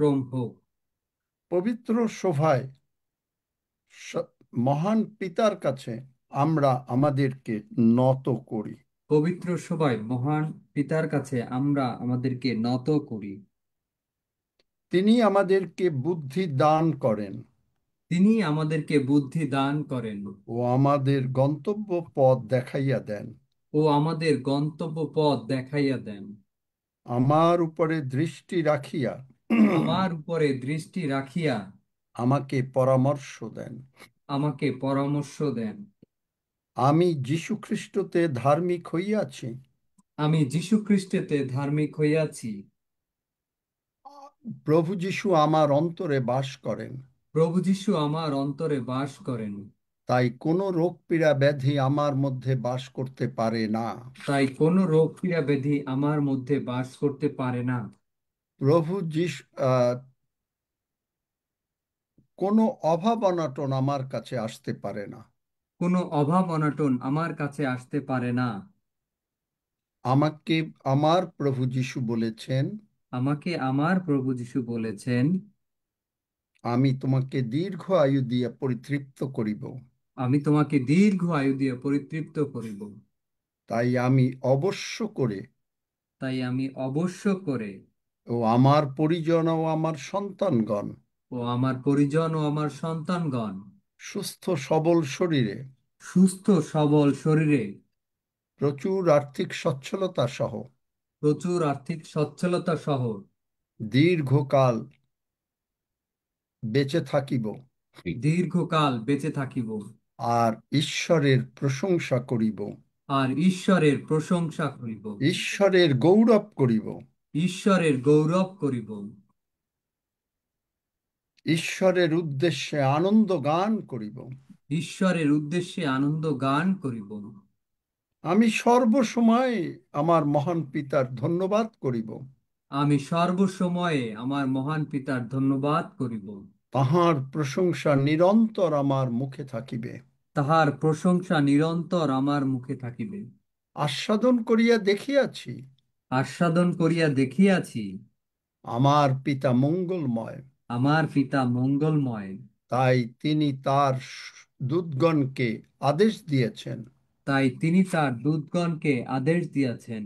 ক্রম হোক। পবিত্র শোভায় মহান পিতার কাছে আমরা আমাদেরকে নত করি। পবিত্র সভায় মহান পিতার কাছে আমরা আমাদেরকে নত করি। তিনি আমাদেরকে বুদ্ধি দান করেন তিনি আমাদেরকে বুদ্ধি দান করেন ও আমাদের গন্তব্য পথ দেখাইয়া দেন। ও আমাদের গন্তব্য পথ দেখাইয়া দেন। আমার উপরে দৃষ্টি রাখিয়া আমার উপরে দৃষ্টি রাখিয়া আমাকে পরামর্শ দেন। আমাকে পরামর্শ দেন। আমি যীশু খ্রিস্টতে ধার্মিক হইয়াছি। আমি যীশু খ্রিস্টেতে ধার্মিক হইয়াছি। প্রভু যীশু আমার অন্তরে বাস করেন। প্রভু যীশু আমার অন্তরে বাস করেন। তাই কোনো রোগ পীড়া ব্যাধি আমার মধ্যে বাস করতে পারে না। তাই কোনো রোগ পীড়া ব্যাধি আমার মধ্যে বাস করতে পারে না। প্রভু যীশু কোনো অভাব অনটন আমার কাছে আসতে পারে না। কোনো অভাব অনটন আমার কাছে আসতে পারে না। আমাকে আমার প্রভু যীশু বলেছেন, আমাকে আমার প্রভু যীশু বলেছেন, আমি তোমাকে দীর্ঘ আয়ু দিয়ে পরিতৃপ্ত করিব। আমি তোমাকে দীর্ঘ আয়ু দিয়ে পরিতৃপ্ত করিব। তাই আমি অবশ্য করে তাই আমি অবশ্য করে ও আমার পরিজন ও আমার সন্তানগণ ও আমার পরিজন ও আমার সন্তানগণ সুস্থ সবল শরীরে সুস্থ সবল শরীরে প্রচুর আর্থিক সচ্ছলতা সহ প্রচুর আর্থিক সচ্ছলতা সহ দীর্ঘকাল বেঁচে থাকিব দীর্ঘকাল বেঁচে থাকিব। আর ঈশ্বরের প্রশংসা করিব। আর ঈশ্বরের প্রশংসা করিব। ঈশ্বরের গৌরব করিব। ঈশ্বরের গৌরব করিব। ঈশ্বরের উদ্দেশ্যে আনন্দ গান করিব। ঈশ্বরের উদ্দেশ্যে আনন্দ গান করিব। আমি সর্বসময় আমার মহান পিতার ধন্যবাদ করিব। আমি সর্বসময়ে আমার মহান পিতার ধন্যবাদ করিব। তাহার প্রশংসা নিরন্তর আমার মুখে থাকিবে। তাহার প্রশংসা নিরন্তর আমার মুখে থাকিবে। আস্বাদন করিয়া দেখিয়াছি, আস্বাদন করিয়া দেখিয়াছি, আমার পিতা মঙ্গলময়। আমার পিতা মঙ্গলময়। তাই তিনি তার দূতগণকে আদেশ দিয়েছেন তাই তিনি তার দূতগণকে আদেশ দিয়াছেন,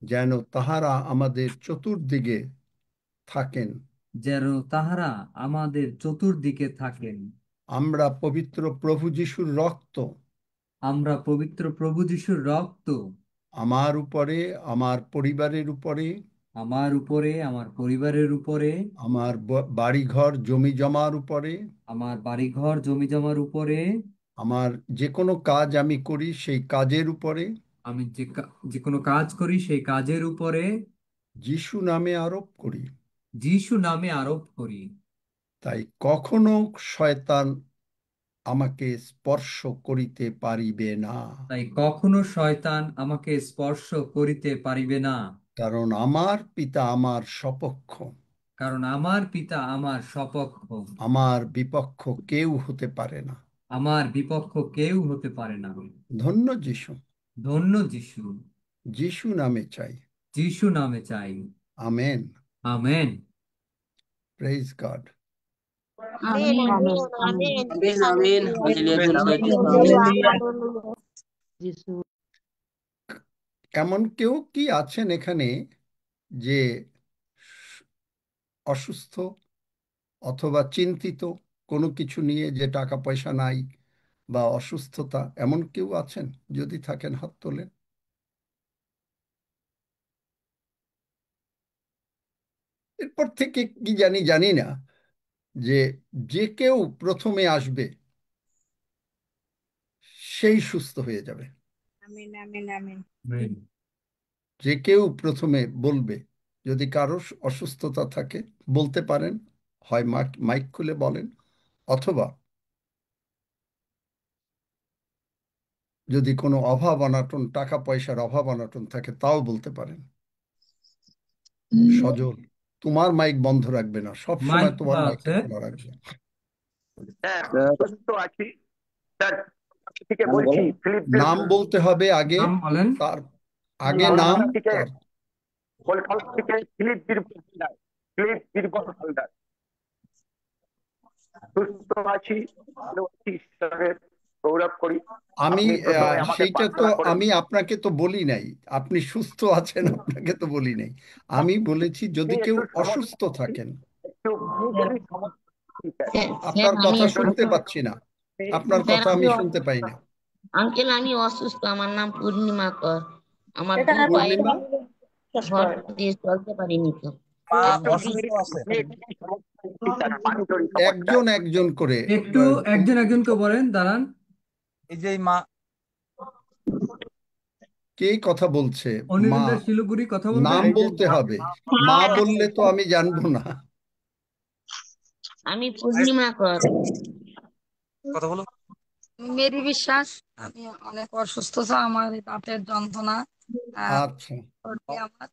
যেন তাহারা আমাদের চতুর্দিকে থাকেন। যেন তাহারা আমাদের চতুর্দিকে থাকেন। আমরা পবিত্র প্রভু যিশুর রক্ত আমরা পবিত্র প্রভু যিশুর রক্ত আমার উপরে, আমার পরিবারের উপরে, আমার উপরে, আমার পরিবারের উপরে, আমার বাড়িঘর জমি জমার উপরে, আমার বাড়িঘর জমিজমার উপরে, আমার যে কোনো কাজ আমি করি সেই কাজের উপরে আমি যে কোনো কাজ করি সেই কাজের উপরে যিশু নামে আরোপ করি। যিশু নামে আরোপ করি। তাই কখনো শয়তান আমাকে স্পর্শ করিতে পারিবে না। তাই কখনো শয়তান আমাকে স্পর্শ করিতে পারিবে না। কারণ আমার পিতা আমার সপক্ষ, কারণ আমার পিতা আমার সপক্ষ। আমার বিপক্ষ কেউ হতে পারে না। আমার বিপক্ষ কেউ হতে পারে না। ধন্য যিশু। ধন্য যিশু। যিশু নামে চাই। যিশু নামে চাই। Amen. Amen. Praise God. Amen. Amen. Amen. Amen. Amen. Amen. Hallelujah. Hallelujah. Glory to God. Hallelujah. Hallelujah. Jesus. এমন কেউ কি আছেন এখানে যে অসুস্থ অথবা চিন্তিত কোনো কিছু নিয়ে, যে টাকা পয়সা নাই বা অসুস্থতা, এমন কেউ আছেন? যদি থাকেন হাত তোলেন। এরপর থেকে কি জানি জানি না যে যে কেউ প্রথমে আসবে সেই সুস্থ হয়ে যাবে। Amen. Amen. Amen. আমেন। যে কেউ প্রথমে বলবে, যদি কারো অসুস্থতা থাকে বলতে পারেন, হয় মাইক খুলে বলেন, অথবা যদি কোনো অভাব অনটন, টাকা পয়সার অভাব অনটন থাকে তাও বলতে পারেন। সজল, তোমার মাইক বন্ধ রাখবে না, সব মাইক সময় তোমার খোলা মাইকটা আছে। খোলা রাখবে। হ্যাঁ, অসুস্থ আছি স্যার। থেকে বলছি ফিলিপদের নাম বলতে হবে আগে, নাম বলেন। তার আগে নাম, কলকাতা থেকে তার কলকাতা থেকে ফিলিপ বীরবল হালদার। ফিলিপ বীরবল হালদার। সুস্থ আছি, ভালো আছি, ঈশ্বরের গৌরব করি। আমি আপনি প্রথমে আমাকে সেইটা তো প্রার্থনা করেন। আমি আপনাকে তো বলি নাই আপনি সুস্থ আছেন, আপনাকে তো বলি নাই। আমি বলেছি যদি আপনি কেউ একটু সমস্যা, অসুস্থ থাকেন। একটু ভৌগোলিক সমস্যা। ঠিক আছে, আপনার আমি কথা আপনার জন্য শুনতে পাচ্ছি না, আপনার স্যার কথা আমি আমি শুনতে পাই না। আঙ্কেল আমি অসুস্থ, আমার নাম পূর্ণিমা কর। আমার এখানে দুই পায়ে পূর্ণিমা, ঘর দিয়ে চলতে পারিনি তো। মা একটু অসুস্থ আছে। কি সমস্যা হচ্ছে তার পানিজড়ি সমস্যা। একজন একজন করে একটু একজন একজনকে বলেন, দাঁড়ান। এই যে এই মা কে কথা বলছে? মা, অনিরুদ্ধ শিলিগুড়ি কথা নাম বলবেন। এই যে বলতে মা হবে। মা মা আমার বললে তো আমি জানবো না। আমি পূর্ণিমা কর। কথা বলো। মেরি বিশ্বাস। আমি অনেক অসুস্থ, স্যার আমার এই দাঁতের যন্ত্রণা, আচ্ছা, সর্দি আমার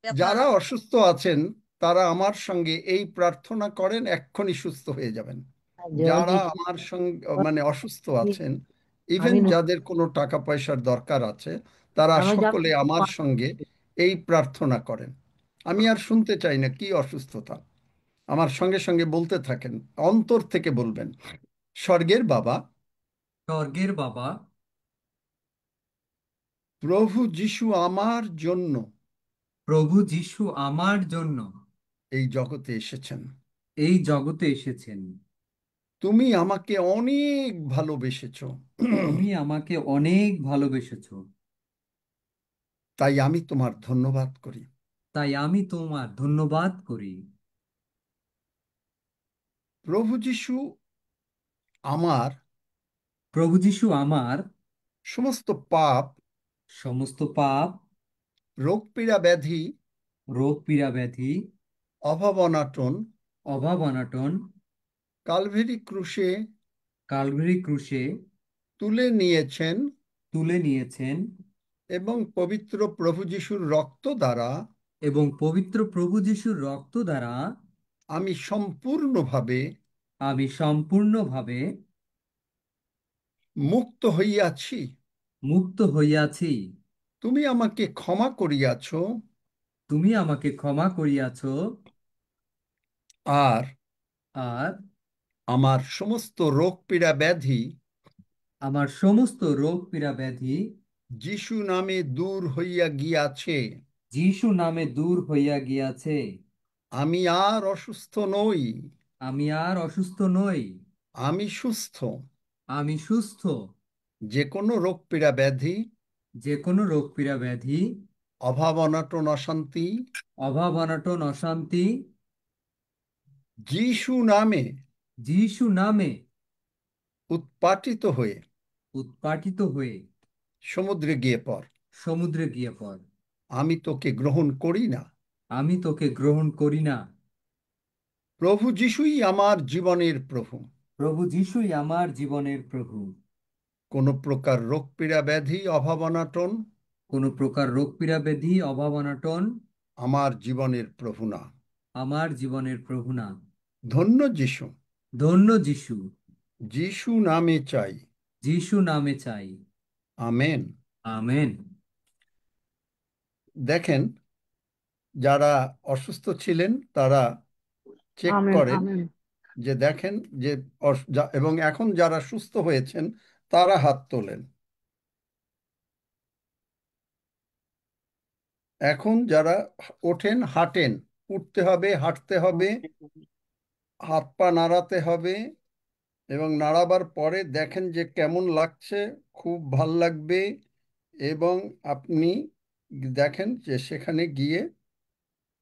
ব্যথা। যারা অসুস্থ আছেন তারা আমার সঙ্গে এই প্রার্থনা করেন, এক্ষুনি সুস্থ হয়ে যাবেন। যারা আমার সঙ্গে মানে অসুস্থ আছেন, ইভেন যাদের কোনো টাকা পয়সার দরকার আছে, তারা সকলে আমার সঙ্গে এই প্রার্থনা করেন। আমি আর শুনতে চাই না কি অসুস্থতা, আমার সঙ্গে সঙ্গে বলতে থাকেন, অন্তর থেকে বলবেন, স্বর্গের বাবা, স্বর্গের বাবা, প্রভু যিশু আমার জন্য প্রভু যিশু আমার জন্য এই জগতে এসেছেন। এই জগতে এসেছেন। তুমি আমাকে অনেক ভালোবেসেছো, তুমি আমাকে অনেক ভালোবেসেছো, তাই আমি তোমার ধন্যবাদ করি। তাই আমি তোমার ধন্যবাদ করি। প্রভু যিশু আমার প্রভু যিশু আমার সমস্ত পাপ, সমস্ত পাপ, রোগ পীড়া ব্যাধি, রোগ পীড়া ব্যাধি, অভাব অনাটন অভাব অনটন কালভেরি ক্রুশে কালভারি ক্রুশে তুলে নিয়েছেন তুলে নিয়েছেন এবং পবিত্র প্রভু যিশুর রক্ত দ্বারা এবং পবিত্র প্রভু যিশুর রক্ত দ্বারা আমি সম্পূর্ণভাবে আমি সম্পূর্ণভাবে মুক্ত হইয়াছি। মুক্ত হইয়াছি। তুমি আমাকে ক্ষমা করিয়াছ, তুমি আমাকে ক্ষমা করিয়াছ, আর আর আমার সমস্ত রোগ পীড়া ব্যাধি আমার সমস্ত রোগ পীড়া ব্যাধি যিশু নামে দূর হইয়া গিয়াছে। যিশু নামে দূর হইয়া গিয়াছে। আমি আর অসুস্থ নই, আমি আর অসুস্থ নই, আমি সুস্থ। আমি সুস্থ। যে কোনো রোগ পীড়া ব্যাধি, যে কোনো রোগ পীড়া ব্যাধি, অভাব অনাটন অশান্তি অভাব অনটন অশান্তি যিশু নামে যিশু নামে উৎপাটিত হয়ে উৎপাটিত হয়ে সমুদ্রে গিয়ে পড়। সমুদ্রে গিয়ে পড়। আমি তোকে গ্রহণ করি না। আমি তোকে গ্রহণ করি না। প্রভু যিশুই আমার জীবনের প্রভু। প্রভু যিশুই আমার জীবনের প্রভু। কোনো প্রকার রোগ পীড়া ব্যাধি, অভাব অনাটন কোনো প্রকার রোগ পীড়া ব্যাধি, অভাব অনটন আমার জীবনের প্রভু না। আমার জীবনের প্রভু না। ধন্য যিশু, ধন্য যিশু, যিশু নামে চাই। যিশু নামে চাই। আমেন। আমেন। দেখেন, যারা অসুস্থ ছিলেন তারা চেক আমেন করেন, আমেন। যে দেখেন যে এবং এখন যারা সুস্থ হয়েছেন তারা হাত তোলেন। এখন যারা ওঠেন, হাঁটেন, উঠতে হবে, হাঁটতে হবে, হাত পা নাড়াতে হবে, এবং নাড়াবার পরে দেখেন যে কেমন লাগছে, খুব ভাল লাগবে। এবং আপনি দেখেন যে সেখানে গিয়ে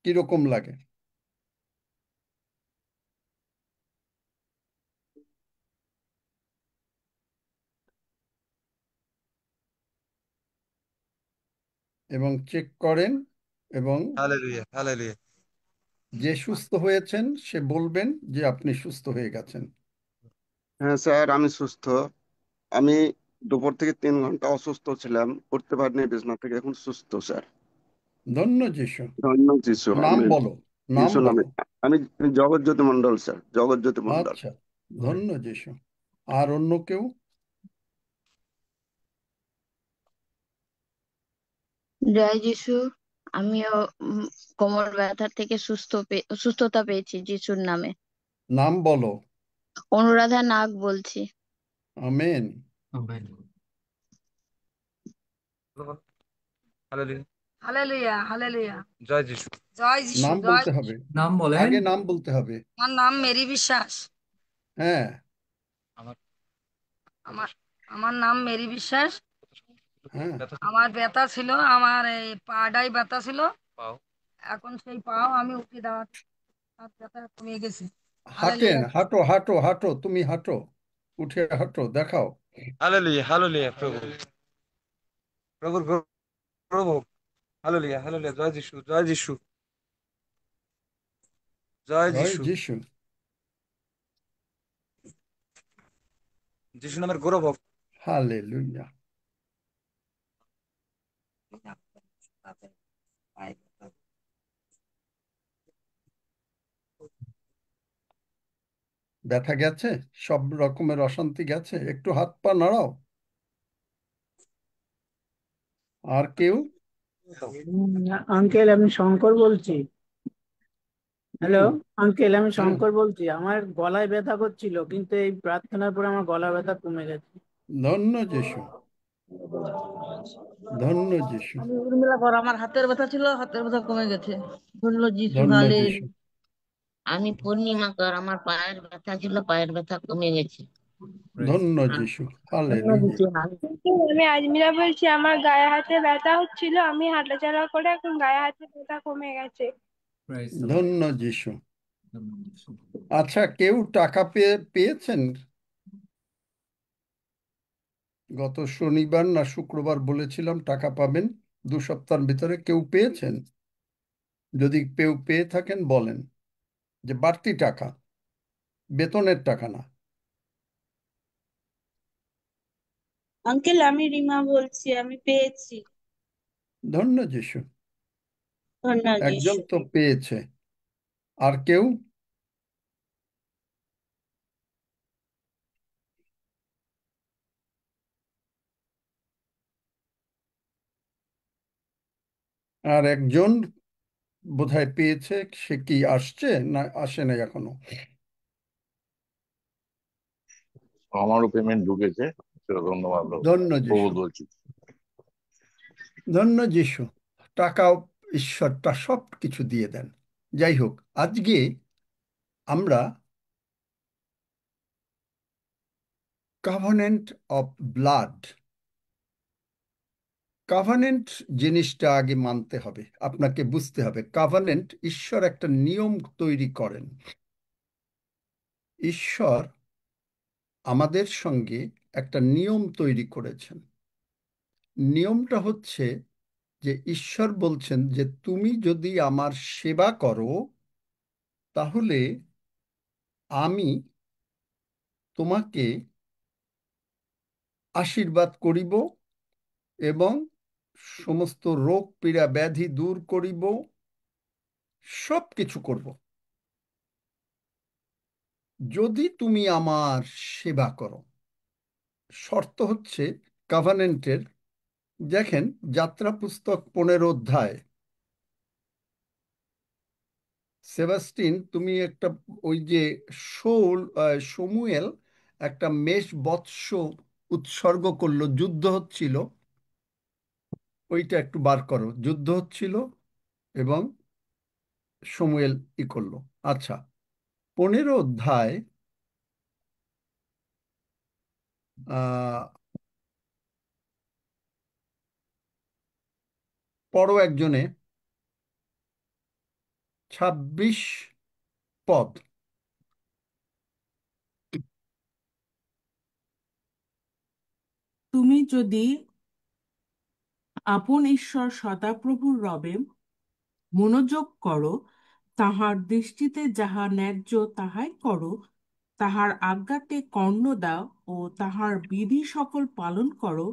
কিরকম লাগে। এবং চেক করেন, এবং হালেলুয়া হালেলুয়া। যে সুস্থ হয়েছেন সে বলবেন যে আপনি সুস্থ হয়ে গেছেন। হ্যাঁ স্যার, আমি সুস্থ। আমি দুপুর থেকে 3 ঘন্টা অসুস্থ ছিলাম, উঠতে পারিনি বিছানা থেকে, এখন সুস্থ স্যার। ধন্য যিশু। ধন্য যিশু, নাম আমেন। বলো, নাম যিশু নামে। বলো। আমি জগৎজ্যোতি মন্ডল স্যার, জগৎজ্যোতি মন্ডল। আচ্ছা, ধন্য যিশু। আর অন্য কেউ? জয় যিশু। আমিও কোমর ব্যথা থেকে সুস্থতা পেয়েছি যিশুর নামে। নাম বলো। অনুরাধা নাগ বলছি। Amen. Amen. Hallelujah. Hallelujah, hallelujah. জয় যিশু। জয় যিশু, নাম জয় বলতে যিশু। হবে, নাম বলেন। আগে নাম বলতে হবে। আমার নাম মেরি বিশ্বাস। হ্যাঁ, আমার আমার আমার নাম মেরি বিশ্বাস। হ্যাঁ। ব্যথা আমার ব্যথা ছিল, আমার এই পাটাই ব্যথা ছিল। পাও। এখন সেই পাও আমি উঠে দাঁড়াতে, আর ব্যথা কমে গেছে। হাঁটেন, হালেলুয়া। হাঁটো হাঁটো হাঁটো, তুমি হাঁটো, উঠে হাঁটো, দেখাও। Hallelujah, hallelujah. প্রভু, প্রভুর প্রভু। Hallelujah, hallelujah. জয় যিশু, জয় যিশু, জয় জয় যিশু। যিশু। যিশু নামের গৌরব হোক। হালেলুয়া। ব্যথা গেছে, সব রকমের অশান্তি গেছে, একটু হাত পা নাড়াও। আর কেউ? আঙ্কেল, আমি শঙ্কর বলছি। হ্যালো হুম। আঙ্কেল, আমি হ্যাঁ, শঙ্কর বলছি। আমার গলায় ব্যথা করছিল, কিন্তু এই প্রার্থনার পরে আমার গলা ব্যথা কমে গেছে। ধন্য যিশু, ধন্য যিশু, আমি উর্মিলা কর, আমার হাতের ব্যথা ছিল, হাতের ব্যথা কমে গেছে। ধন্য যিশু, ধন্য হালে। যিশু। আমি পূর্ণিমা কর, আমার পায়ের ব্যথা ছিল, পায়ের ব্যথা কমে গেছে। Praise ধন্য the যিশু, ধন্য হালেলুয়া। যিশু, হালে। আমি আজমিরা বলছি, আমার গায়ে হাতে ব্যথা হচ্ছিল, আমি হাঁটাচলা করে এখন গায়ে হাতে ব্যথা কমে গেছে। Praise the Lord. ধন্য যিশু। ধন্য। আচ্ছা, কেউ টাকা পেয়েছেন? গত শনিবার না শুক্রবার বলেছিলাম টাকা পাবেন 2 সপ্তাহের ভিতরে। কেউ পেয়েছেন? যদি কেউ পেয়ে থাকেন বলেন, যে বাড়তি টাকা, বেতনের টাকা না। আঙ্কেল, আমি রিমা বলছি, আমি পেয়েছি। ধন্য যিশু, ধন্যবাদ একজন যিশু। তো পেয়েছে। আর কেউ? আর একজন বোধহয় পেয়েছে, সে কি আসছে না আসে নাই এখনো? আমারও পেমেন্ট ঢুকেছে, সেটা ধন্যবাদ ধন্য প্রভু যিশু, বলছি। ধন্য যিশু। টাকাও ঈশ্বরটা সব কিছু দিয়ে দেন। যাই হোক, আজকে আমরা কাভানেন্ট অফ ব্লাড, কাভানেন্ট জিনিসটা আগে মানতে হবে, আপনাকে বুঝতে হবে। কাভানেন্ট, ঈশ্বর একটা নিয়ম তৈরি করেন। ঈশ্বর আমাদের সঙ্গে একটা নিয়ম তৈরি করেছেন। নিয়মটা হচ্ছে যে ঈশ্বর বলছেন যে তুমি যদি আমার সেবা করো, তাহলে আমি তোমাকে আশীর্বাদ করিব এবং সমস্ত রোগ পীড়া ব্যাধি দূর করিব, সব কিছু করব যদি তুমি আমার সেবা করো। শর্ত হচ্ছে কাভানেন্টের, দেখেন যাত্রা পুস্তক 15 অধ্যায়। সেবাস্টিন, তুমি একটা, ওই যে সমুয়েল একটা মেষ বৎস উৎসর্গ করলো, যুদ্ধ হচ্ছিল, ওইটা একটু বার করো। যুদ্ধ হচ্ছিল এবং সমুয়েল করলো। আচ্ছা, 15 অধ্যায় পড়ো একজনে, 26 পদ। তুমি যদি আপন ঈশ্বর সদাপ্রভুর রবে মনোযোগ করো, তাহার দৃষ্টিতে যাহা ন্যায্য তাহাই করো, তাহার আজ্ঞাতে কর্ণ দাও ও তাহার বিধি সকল পালন করো,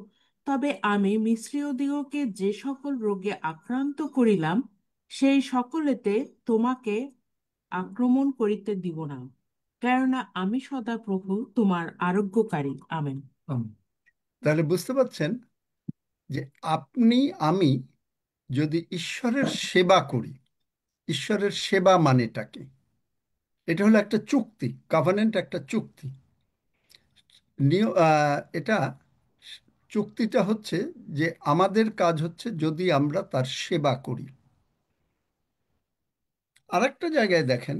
তবে আমি মিস্রীয়দিগকে যে সকল রোগে আক্রান্ত করিলাম, সেই সকলেতে তোমাকে আক্রমণ করিতে দিব না, কেননা আমি সদাপ্রভু তোমার আরোগ্যকারী। আমেন। তাহলে বুঝতে পারছেন যে আপনি আমি যদি ঈশ্বরের সেবা করি, ঈশ্বরের সেবা মানেটা কি? এটা হলো একটা চুক্তি, কাভানেন্ট একটা চুক্তি। এটা চুক্তিটা হচ্ছে যে আমাদের কাজ হচ্ছে যদি আমরা তার সেবা করি। আরেকটা জায়গায় দেখেন,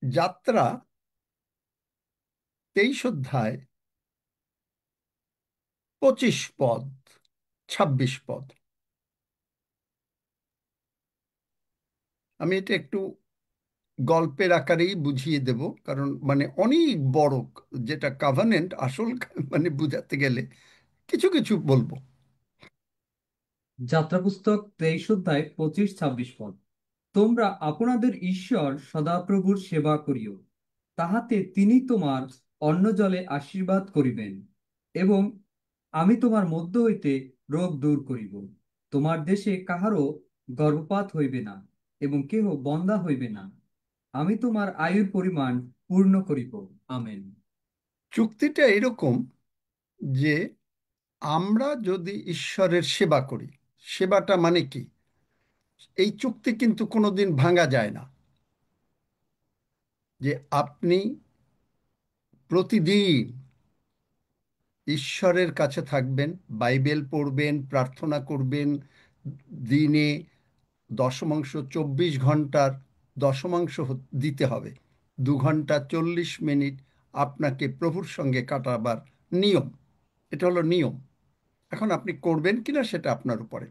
যাত্রা 23 অধ্যায় 25 পদ 26 পদ। আমি এটা একটু গল্পের আকারেই বুঝিয়ে দেব, কারণ মানে অনেক বড়, যেটা কাভানেন্ট আসল মানে বুঝাতে গেলে কিছু কিছু বলবো। যাত্রা পুস্তক 23 অধ্যায় 25-26 পদ। তোমরা আপনাদের ঈশ্বর সদাপ্রভুর সেবা করিও, তাহাতে তিনি তোমার অন্ন জলে আশীর্বাদ করিবেন, এবং আমি তোমার মধ্য হইতে রোগ দূর করিব। তোমার দেশে কাহারও গর্ভপাত হইবে না, এবং কেহ বন্ধ্যা হইবে না। আমি তোমার আয়ুর পরিমাণ পূর্ণ করিব। আমেন। চুক্তিটা এরকম যে আমরা যদি ঈশ্বরের সেবা করি, সেবাটা মানে কি? এই চুক্তি কিন্তু কোনোদিন ভাঙা যায় না। যে আপনি প্রতিদিন ঈশ্বরের কাছে থাকবেন, বাইবেল পড়বেন, প্রার্থনা করবেন, দিনে দশমাংশ 24 ঘন্টার দশমাংশ দিতে হবে। 2 ঘন্টা 40 মিনিট আপনাকে প্রভুর সঙ্গে কাটাবার নিয়ম। এটা হলো নিয়ম। এখন আপনি করবেন কিনা সেটা আপনার উপরে।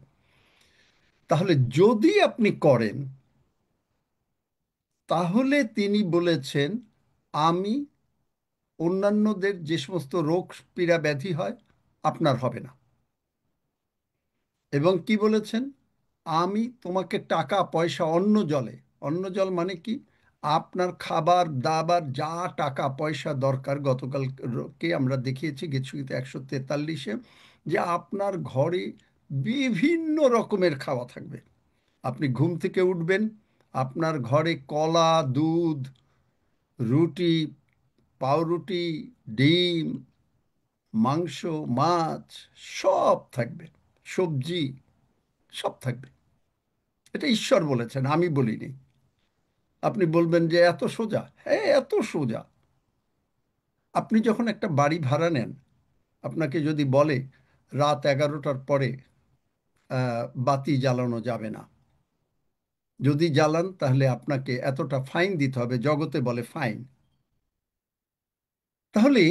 তাহলে যদি আপনি করেন, তাহলে তিনি বলেছেন আমি অন্যান্যদের যে সমস্ত রোগ পীড়া ব্যাধি হয় আপনার হবে না। এবং কি বলেছেন? আমি তোমাকে টাকা পয়সা অন্ন জলে, অন্ন জল মানে কি? আপনার খাবার দাবার যা টাকা পয়সা দরকার, গতকালকে আমরা দেখিয়েছি গীতসংহিতা 143-এ, যে আপনার ঘরে বিভিন্ন রকমের খাওয়া থাকবে। আপনি ঘুম থেকে উঠবেন, আপনার ঘরে কলা, দুধ, রুটি, পাউরুটি, ডিম, মাংস, মাছ সব থাকবে, সবজি সব থাকবে। এটা ঈশ্বর বলেছেন, আমি বলিনি। আপনি বলবেন যে এত সোজা? হ্যাঁ, এত সোজা। আপনি যখন একটা বাড়ি ভাড়া নেন, আপনাকে যদি বলে রাত 11টার পরে বাতি জ্বালানো যাবে না, যদি জ্বালান তাহলে আপনাকে এতটা ফাইন দিতে হবে, জগতে বলে ফাইন। তাহলে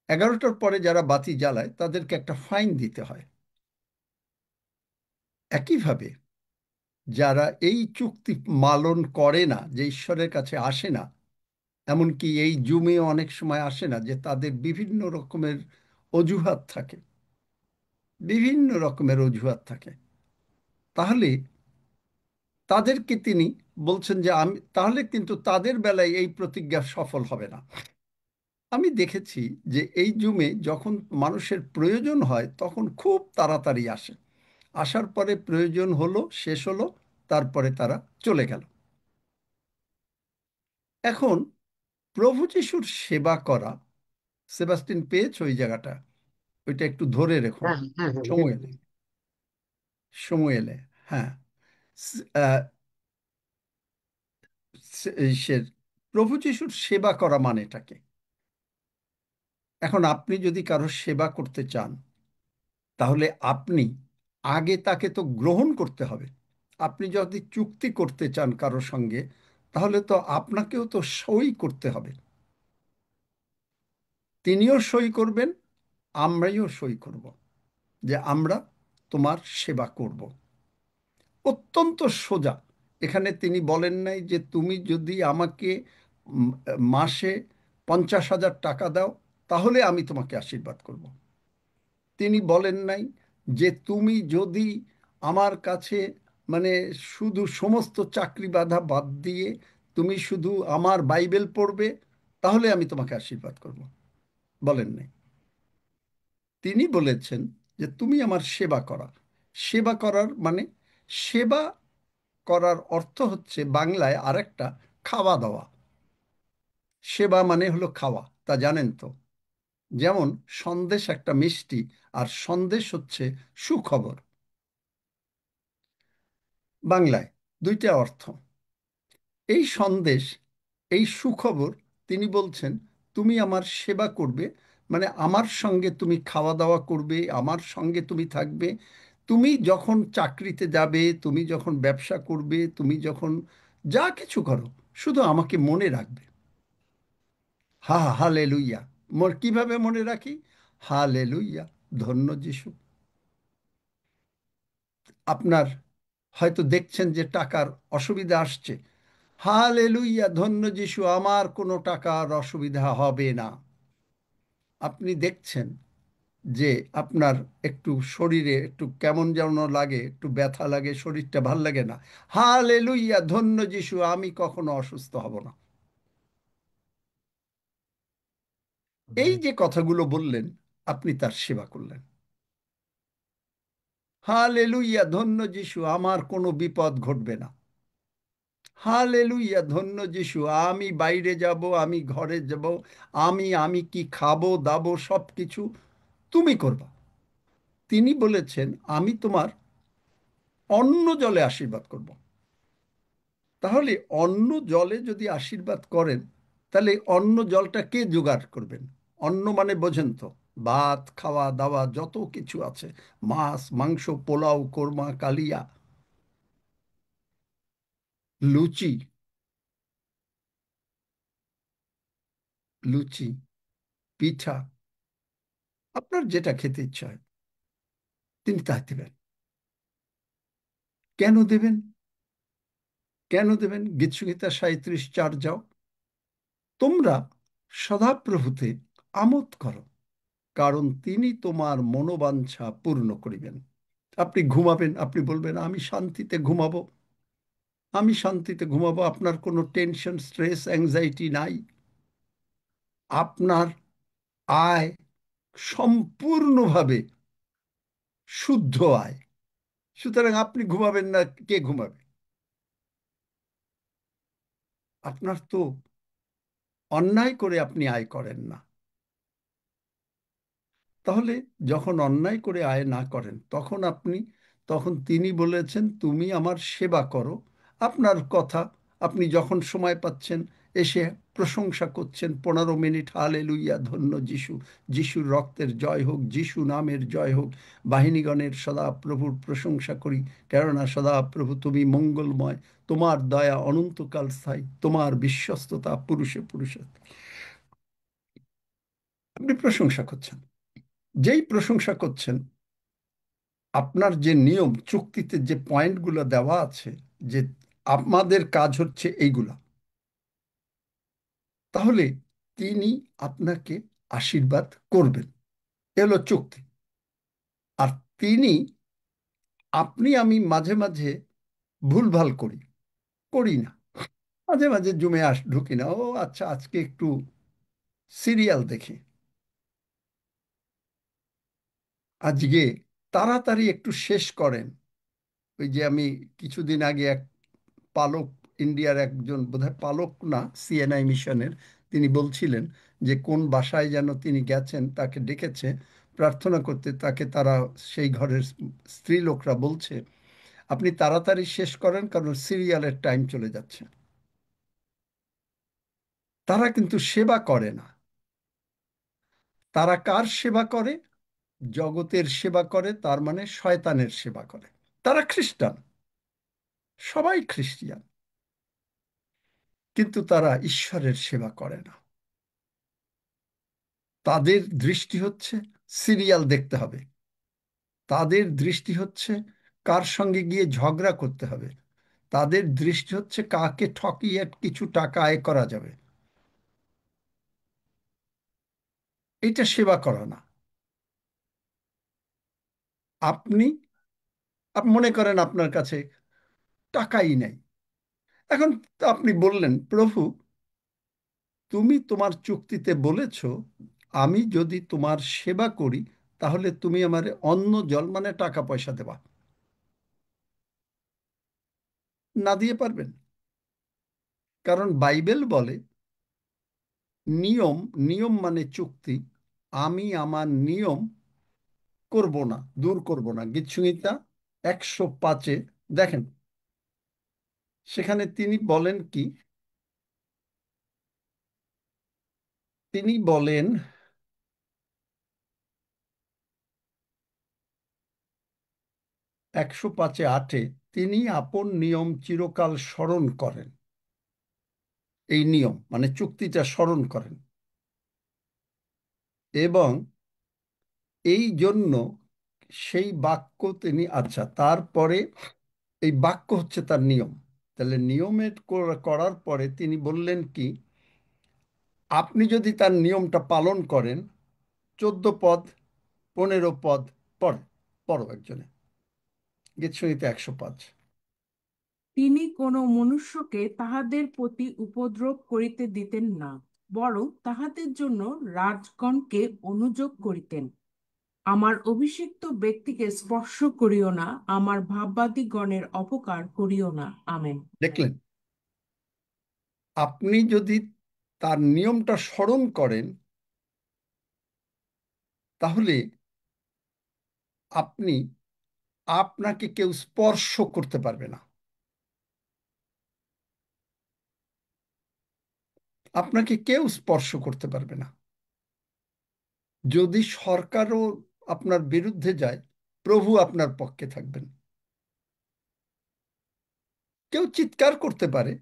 11টার পরে যারা বাতি জ্বালায় তাদেরকে একটা ফাইন দিতে হয়। একইভাবে যারা এই চুক্তি পালন করে না, যে ঈশ্বরের কাছে আসে না, এমনকি এই জুমেও অনেক সময় আসে না, যে তাদের বিভিন্ন রকমের অজুহাত থাকে, বিভিন্ন রকমের অজুহাত থাকে, তাহলে তাদেরকে তিনি বলছেন যে আমি, তাহলে কিন্তু তাদের বেলায় এই প্রতিজ্ঞা সফল হবে না। আমি দেখেছি যে এই জুমে যখন মানুষের প্রয়োজন হয় তখন খুব তাড়াতাড়ি আসে, আসার পরে প্রয়োজন হলো, শেষ হলো, তারপরে তারা চলে গেল। এখন প্রভু যিশুর সেবা করা, সেবাস্টিন পেয়েছ ওই জায়গাটা? ওইটা একটু ধরে রেখো। হ্যাঁ হ্যাঁ হ্যাঁ হ্যাঁ। সমুয়েলে, সমুয়েলে, হ্যাঁ। স- আহ, সে প্রভু যিশুর সেবা করা মানেটাকে, এখন আপনি যদি কারো সেবা করতে চান, তাহলে আপনি আগে তাকে তো গ্রহণ করতে হবে। আপনি যদি চুক্তি করতে চান কারোর সঙ্গে, তাহলে তো আপনাকেও তো সই করতে হবে। তিনিও সই করবেন, আমরাও সই করব যে আমরা তোমার সেবা করব। অত্যন্ত সোজা। এখানে তিনি বলেন নাই যে তুমি যদি আমাকে উম, মাসে 50,000 টাকা দাও তাহলে আমি তোমাকে আশীর্বাদ করব। তিনি বলেন নাই যে তুমি যদি আমার কাছে মানে শুধু সমস্ত চাকরি বাধা বাদ দিয়ে তুমি শুধু আমার বাইবেল পড়বে তাহলে আমি তোমাকে আশীর্বাদ করব, বলেন নাই। তিনি বলেছেন যে তুমি আমার সেবা করা। সেবা করার মানে, সেবা করার অর্থ হচ্ছে বাংলায় আরেকটা, খাওয়া দাওয়া। সেবা মানে হলো খাওয়া, তা জানেন তো? যেমন সন্দেশ একটা মিষ্টি, আর সন্দেশ হচ্ছে সুখবর বাংলায়। দুইটা অর্থ। এই সন্দেশ, এই সুখবর, তিনি বলছেন তুমি আমার সেবা করবে, মানে আমার সঙ্গে তুমি খাওয়া দাওয়া করবে, আমার সঙ্গে তুমি থাকবে। তুমি যখন চাকরিতে যাবে, তুমি যখন ব্যবসা করবে, তুমি যখন যা কিছু করো, শুধু আমাকে মনে রাখবে। হালেলুইয়া। কিভাবে মনে রাখি? হালেলুইয়া, ধন্য যিশু। আপনার হয়তো দেখছেন যে টাকার অসুবিধা আসছে, হালেলুইয়া, ধন্য যিশু, আমার কোনো টাকার অসুবিধা হবে না। আপনি দেখছেন যে আপনার একটু শরীরে একটু কেমন যেন লাগে, একটু ব্যথা লাগে, শরীরটা ভাল লাগে না, হালেলুইয়া, ধন্য যিশু, আমি কখনো অসুস্থ হব না। এই যে কথাগুলো বললেন, আপনি তার সেবা করলেন। হালেলুইয়া, ধন্য যিশু, আমার কোনো বিপদ ঘটবে না। হালেলুইয়া, ধন্য যিশু, আমি বাইরে যাব, আমি ঘরে যাব, আমি কি খাবো দাবো সব কিছু তুমি করবা। তিনি বলেছেন আমি তোমার অন্ন জলে আশীর্বাদ করব। তাহলে অন্ন জলে যদি আশীর্বাদ করেন, তাহলে অন্ন জলটা কে জোগাড় করবেন? অন্ন মানে বোঝেন তো, ভাত, খাওয়া দাওয়া যত কিছু আছে, মাছ মাংস, পোলাও, কোরমা, কালিয়া, লুচি, লুচি, পিঠা, আপনার যেটা খেতে ইচ্ছা হয় তিনি তা দেবেন। কেন দেবেন? কেন দেবেন? গীতসংহিতা 37:4 যাও, তোমরা সদাপ্রভুতে আমোদ করো, কারণ তিনি তোমার মনোবাঞ্ছা পূর্ণ করিবেন। আপনি ঘুমাবেন, আপনি বলবেন আমি শান্তিতে ঘুমাবো, আমি শান্তিতে ঘুমাবো, আপনার কোনো টেনশন, স্ট্রেস, অ্যাংজাইটি নাই। আপনার আয় সম্পূর্ণভাবে শুদ্ধ আয়, সুতরাং আপনি ঘুমাবেন না, কে ঘুমাবে? আপনার তো অন্যায় করে আপনি আয় করেন না। তাহলে যখন অন্যায় করে আয় না করেন, তখন তিনি বলেছেন তুমি আমার সেবা করো। আপনার কথা আপনি যখন সময় পাচ্ছেন এসে প্রশংসা করছেন 15 মিনিট, হালেলুইয়া, ধন্য যিশু, যিশুর রক্তের জয় হোক, যিশু নামের জয় হোক, বাহিনীগণের সদা প্রভুর প্রশংসা করি, কেননা সদা প্রভু তুমি মঙ্গলময়, তোমার দয়া অনন্তকাল স্থায়ী, তোমার বিশ্বস্ততা পুরুষে পুরুষে। আপনি প্রশংসা করছেন। যেই প্রশংসা করছেন, আপনার যে নিয়ম চুক্তিতে যে পয়েন্টগুলো দেওয়া আছে, যে আমাদের কাজ হচ্ছে এইগুলা, তাহলে তিনি আপনাকে আশীর্বাদ করবেন। এলো চুক্তি। আর তিনি, আমি মাঝে মাঝে ভুলভাল করি, করি না, মাঝে মাঝে জুমে ঢুকি না, ও আচ্ছা আজকে একটু সিরিয়াল দেখি, আজকে তাড়াতাড়ি একটু শেষ করেন। ওই যে আমি কিছুদিন আগে এক পালক, ইন্ডিয়ার একজন বোধহয় পালক না, সিএনআই মিশনের, তিনি বলছিলেন যে কোন বাসায় যেন তিনি গেছেন, তাকে ডেকেছে প্রার্থনা করতে, তাকে তারা সেই ঘরের স্ত্রী লোকরা বলছে আপনি তাড়াতাড়ি শেষ করেন কারণ সিরিয়ালের টাইম চলে যাচ্ছে। তারা কিন্তু সেবা করে না। তারা কার সেবা করে? জগতের সেবা করে, তার মানে শয়তানের সেবা করে। তারা খ্রিস্টান, সবাই খ্রিস্টিয়ান, কিন্তু তারা ঈশ্বরের সেবা করে না। তাদের দৃষ্টি হচ্ছে সিরিয়াল দেখতে হবে, তাদের দৃষ্টি হচ্ছে কার সঙ্গে গিয়ে ঝগড়া করতে হবে, তাদের দৃষ্টি হচ্ছে কাকে ঠকিয়ে কিছু টাকা আয় করা যাবে। এটা সেবা করা না। আপনি মনে করেন আপনার কাছে টাকাই নেই, এখন আপনি বললেন প্রভু তুমি তোমার চুক্তিতে বলেছ আমি যদি তোমার সেবা করি তাহলে তুমি আমার অন্ন জল মানে টাকা পয়সা দেবা, না দিয়ে পারবেন? কারণ বাইবেল বলে নিয়ম, নিয়ম মানে চুক্তি, আমি আমার নিয়ম করব না, দূর করব না। গীতসংহিতা 105-এ দেখেন, সেখানে তিনি বলেন কি? তিনি বলেন 105:8, তিনি আপন নিয়ম চিরকাল স্মরণ করেন। এই নিয়ম মানে চুক্তিটা স্মরণ করেন, এবং এই জন্য সেই বাক্য তিনি, আচ্ছা, তারপরে এই বাক্য হচ্ছে তার নিয়ম। তাহলে নিয়মের করার পরে তিনি বললেন কি, আপনি যদি তার নিয়মটা পালন করেন, 14 পদ 15 পদ পড়ে, পড়ো একজনে, গীতসংহিতা 105। তিনি কোনো মনুষ্যকে তাহাদের প্রতি উপদ্রব করিতে দিতেন না, বরং তাহাদের জন্য রাজগণকে অনুযোগ করিতেন। আমার অভিষিক্ত ব্যক্তিকে স্পর্শ করিও না, আমার ভাববাদীগণের অপকার করিও না। আমেন। দেখলেন, আপনি যদি তার নিয়মটা স্মরণ করেন, তাহলে আপনাকে কেউ স্পর্শ করতে পারবে না। আপনাকে কেউ স্পর্শ করতে পারবে না। যদি সরকারও আপনার বিরুদ্ধে যায়, প্রভু আপনার পক্ষে থাকবেন। কেউ চিৎকার করতে পারে,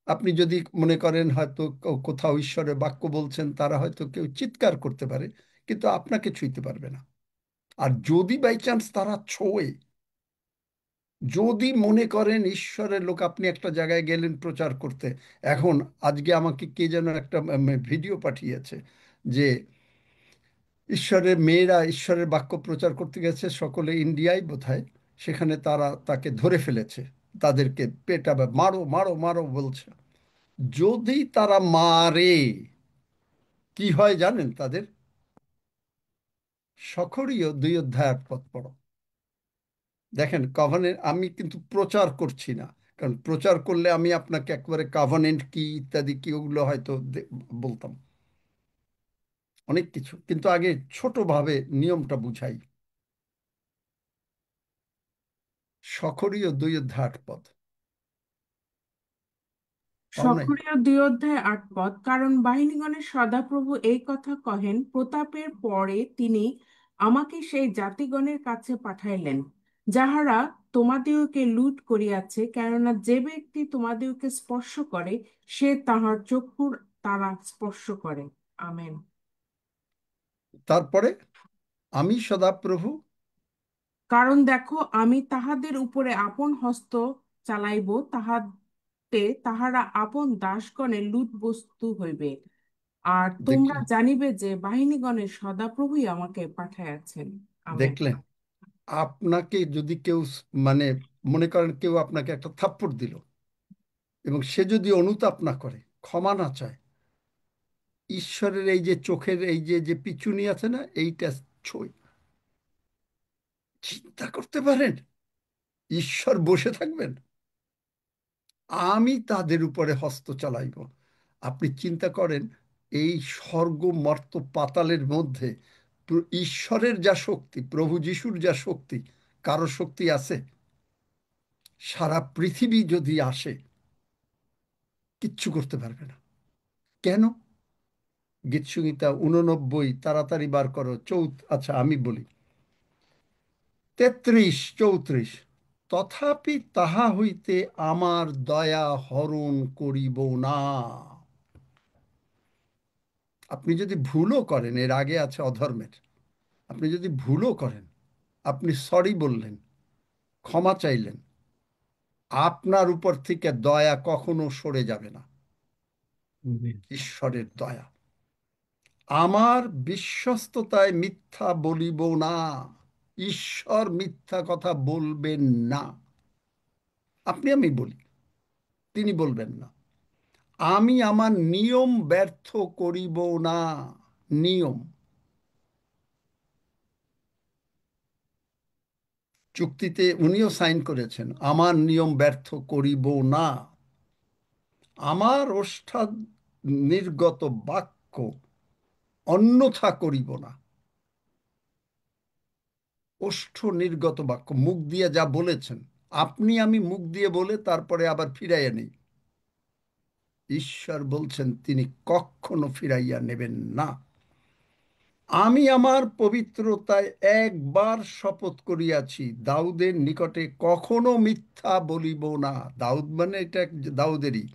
আপনি যদি মনে করেন হয়তো কোথাও ঈশ্বরের বাক্য বলছেন, তারা হয়তো কেউ চিৎকার করতে পারে, কিন্তু আপনাকে ছুঁইতে পারবে না। আর যদি বাই চান্স তারা ছোঁয়ে, যদি মনে করেন ঈশ্বরের লোক, আপনি একটা জায়গায় গেলেন প্রচার করতে, এখন আজকে আমাকে কে যেন একটা ভিডিও পাঠিয়েছে যে ঈশ্বরের মেয়েরা ঈশ্বরের বাক্য প্রচার করতে গেছে, সকলে ইন্ডিয়ায় বোধহয়, সেখানে তারা তাকে ধরে ফেলেছে, তাদেরকে পেটাবে, মারো মারো মারো বলছে। যদি তারা মারে, কি হয় জানেন? তাদের সখরীয় 2:8 পড়ো। দেখেন, কভেনেন্ট, আমি কিন্তু প্রচার করছি না, কারণ প্রচার করলে আমি আপনাকে একবারে কভেনেন্ট কি ইত্যাদি কি ওগুলো হয়তো বলতাম অনেক কিছু, কিন্তু আগে ছোটভাবে নিয়মটা বুঝাই। সখরীয় 2:8। পাও নাই? সক্রিয় 2:8। কারণ বাহিনীগণের সদাপ্রভু এই কথা কহেন, প্রতাপের পরে তিনি আমাকে সেই জাতিগণের কাছে পাঠাইলেন, যাহারা তোমাদিওকে লুট করিয়াছে, কেননা যে ব্যক্তি তোমাদিওকে স্পর্শ করে, সে তাহার চক্ষুর তারা স্পর্শ করে। আমেন। তারপরে আমি সদাপ্রভু, কারণ দেখো, আমি তাহাদের উপরে আপন হস্ত চালাইব, তাহারা আপন দাসগণের লুট বস্তু হইবে। আর তোমরা দেখলেন, জানিবে যে বাহিনীগণের সদাপ্রভুই আমাকে পাঠাইয়াছেন। আমেন। দেখলেন, আপনাকে যদি কেউ মানে মনে করেন কেউ আপনাকে একটা থাপ্পড় দিল, এবং সে যদি অনুতাপ না করে, ক্ষমা না চায়, ঈশ্বরের এই যে চোখের এই যে যে পিছুনি আছে না, এইটা ছই, চিন্তা করতে পারেন ঈশ্বর বসে থাকবেন? আমি তাদের উপরে হস্ত চালাইব। আপনি চিন্তা করেন, এই স্বর্গ মর্ত পাতালের মধ্যে ঈশ্বরের যা শক্তি, প্রভু যিশুর যা শক্তি, কারো শক্তি আছে? সারা পৃথিবী যদি আসে, কিচ্ছু করতে পারবে না। কেন? গীতসংহিতা 89, তাড়াতাড়ি বার করো, আচ্ছা আমি বলি, 33 34। তথাপি তাহা হইতে আমার দয়া হরণ করিব না। আপনি যদি ভুলও করেন, এর আগে আছে অধর্মের, আপনি যদি ভুলও করেন, আপনি সরি বললেন, ক্ষমা চাইলেন, আপনার উপর থেকে দয়া কখনো সরে যাবে না। ঈশ্বরের দয়া। আমার বিশ্বস্ততায় মিথ্যা বলিব না। ঈশ্বর মিথ্যা কথা বলবেন না। আমি বলি, তিনি বলবেন না। আমি আমার নিয়ম ব্যর্থ করিব না। নিয়ম, চুক্তিতে উনিও সাইন করেছেন, আমার নিয়ম ব্যর্থ করিব না। আমার ওষ্ঠা নির্গত বাক্য অন্যথা করিব না। ওষ্ঠ নির্গত বাক্য, মুখ দিয়ে যা বলেছেন, আপনি আমি মুখ দিয়ে বলে তারপরে আবার ফিরাইয়া নেই। ঈশ্বর বলছেন তিনি কখনো ফিরাইয়া নেবেন না। আমি আমার পবিত্রতায় একবার শপথ করিয়াছি, দাউদের নিকটে কখনো মিথ্যা বলিব না। দাউদ মানে এটা দাউদেরই।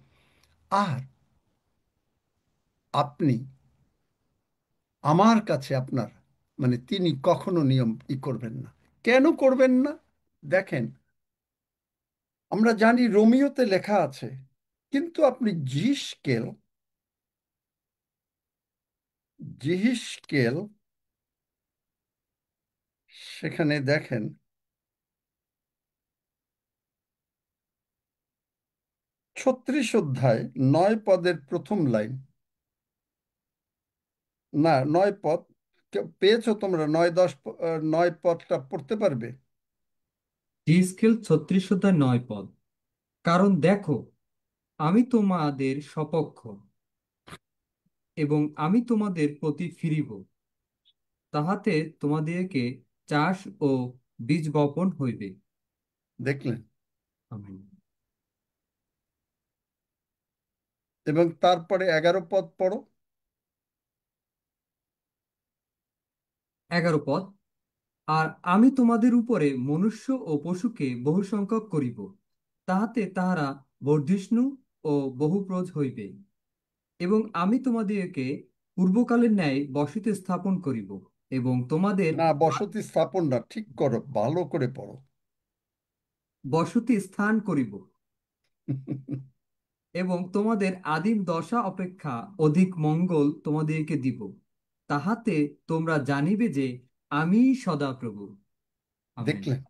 আর আপনি আমার কাছে আপনার মানে তিনি কখনো নিয়ম করবেন না। কেন করবেন না? দেখেন, আমরা জানি রোমিওতে লেখা আছে, কিন্তু আপনি জিহিসকেল সেখানে দেখেন 36 অধ্যায় 9 পদের প্রথম লাইন, না 9 পদ পেয়েছো তোমরা? 9-10 9 পদটা পড়তে পারবে? জিসকেল 36 অধ্যায় 9 পদ। কারণ দেখো, আমি তোমাদের সপক্ষ, এবং আমি তোমাদের প্রতি ফিরিব, তাহাতে তোমাদেরকে চাষ ও বীজ বপন হইবে। দেখলেন? আমেন। এবং তারপরে 11 পদ পড়ো। 11 পদ। আর আমি তোমাদের উপরে মনুষ্য ও পশুকে বহু সংখ্যক করিব, তাহাতে তাহারা বর্ধিষ্ণু ও বহুপ্রজ হইবে, এবং আমি তোমাদেরকে পূর্বকালের ন্যায় বসতি স্থাপন করিব, এবং তোমাদের না, বসতি স্থাপন না, ঠিক করো, ভালো করে পড়ো। বসতি স্থান করিব, এবং তোমাদের আদিম দশা অপেক্ষা অধিক মঙ্গল তোমাদেরকে দিব, তাহাতে তোমরা জানিবে যে আমি সদাপ্রভু। আমেন। দেখলেন?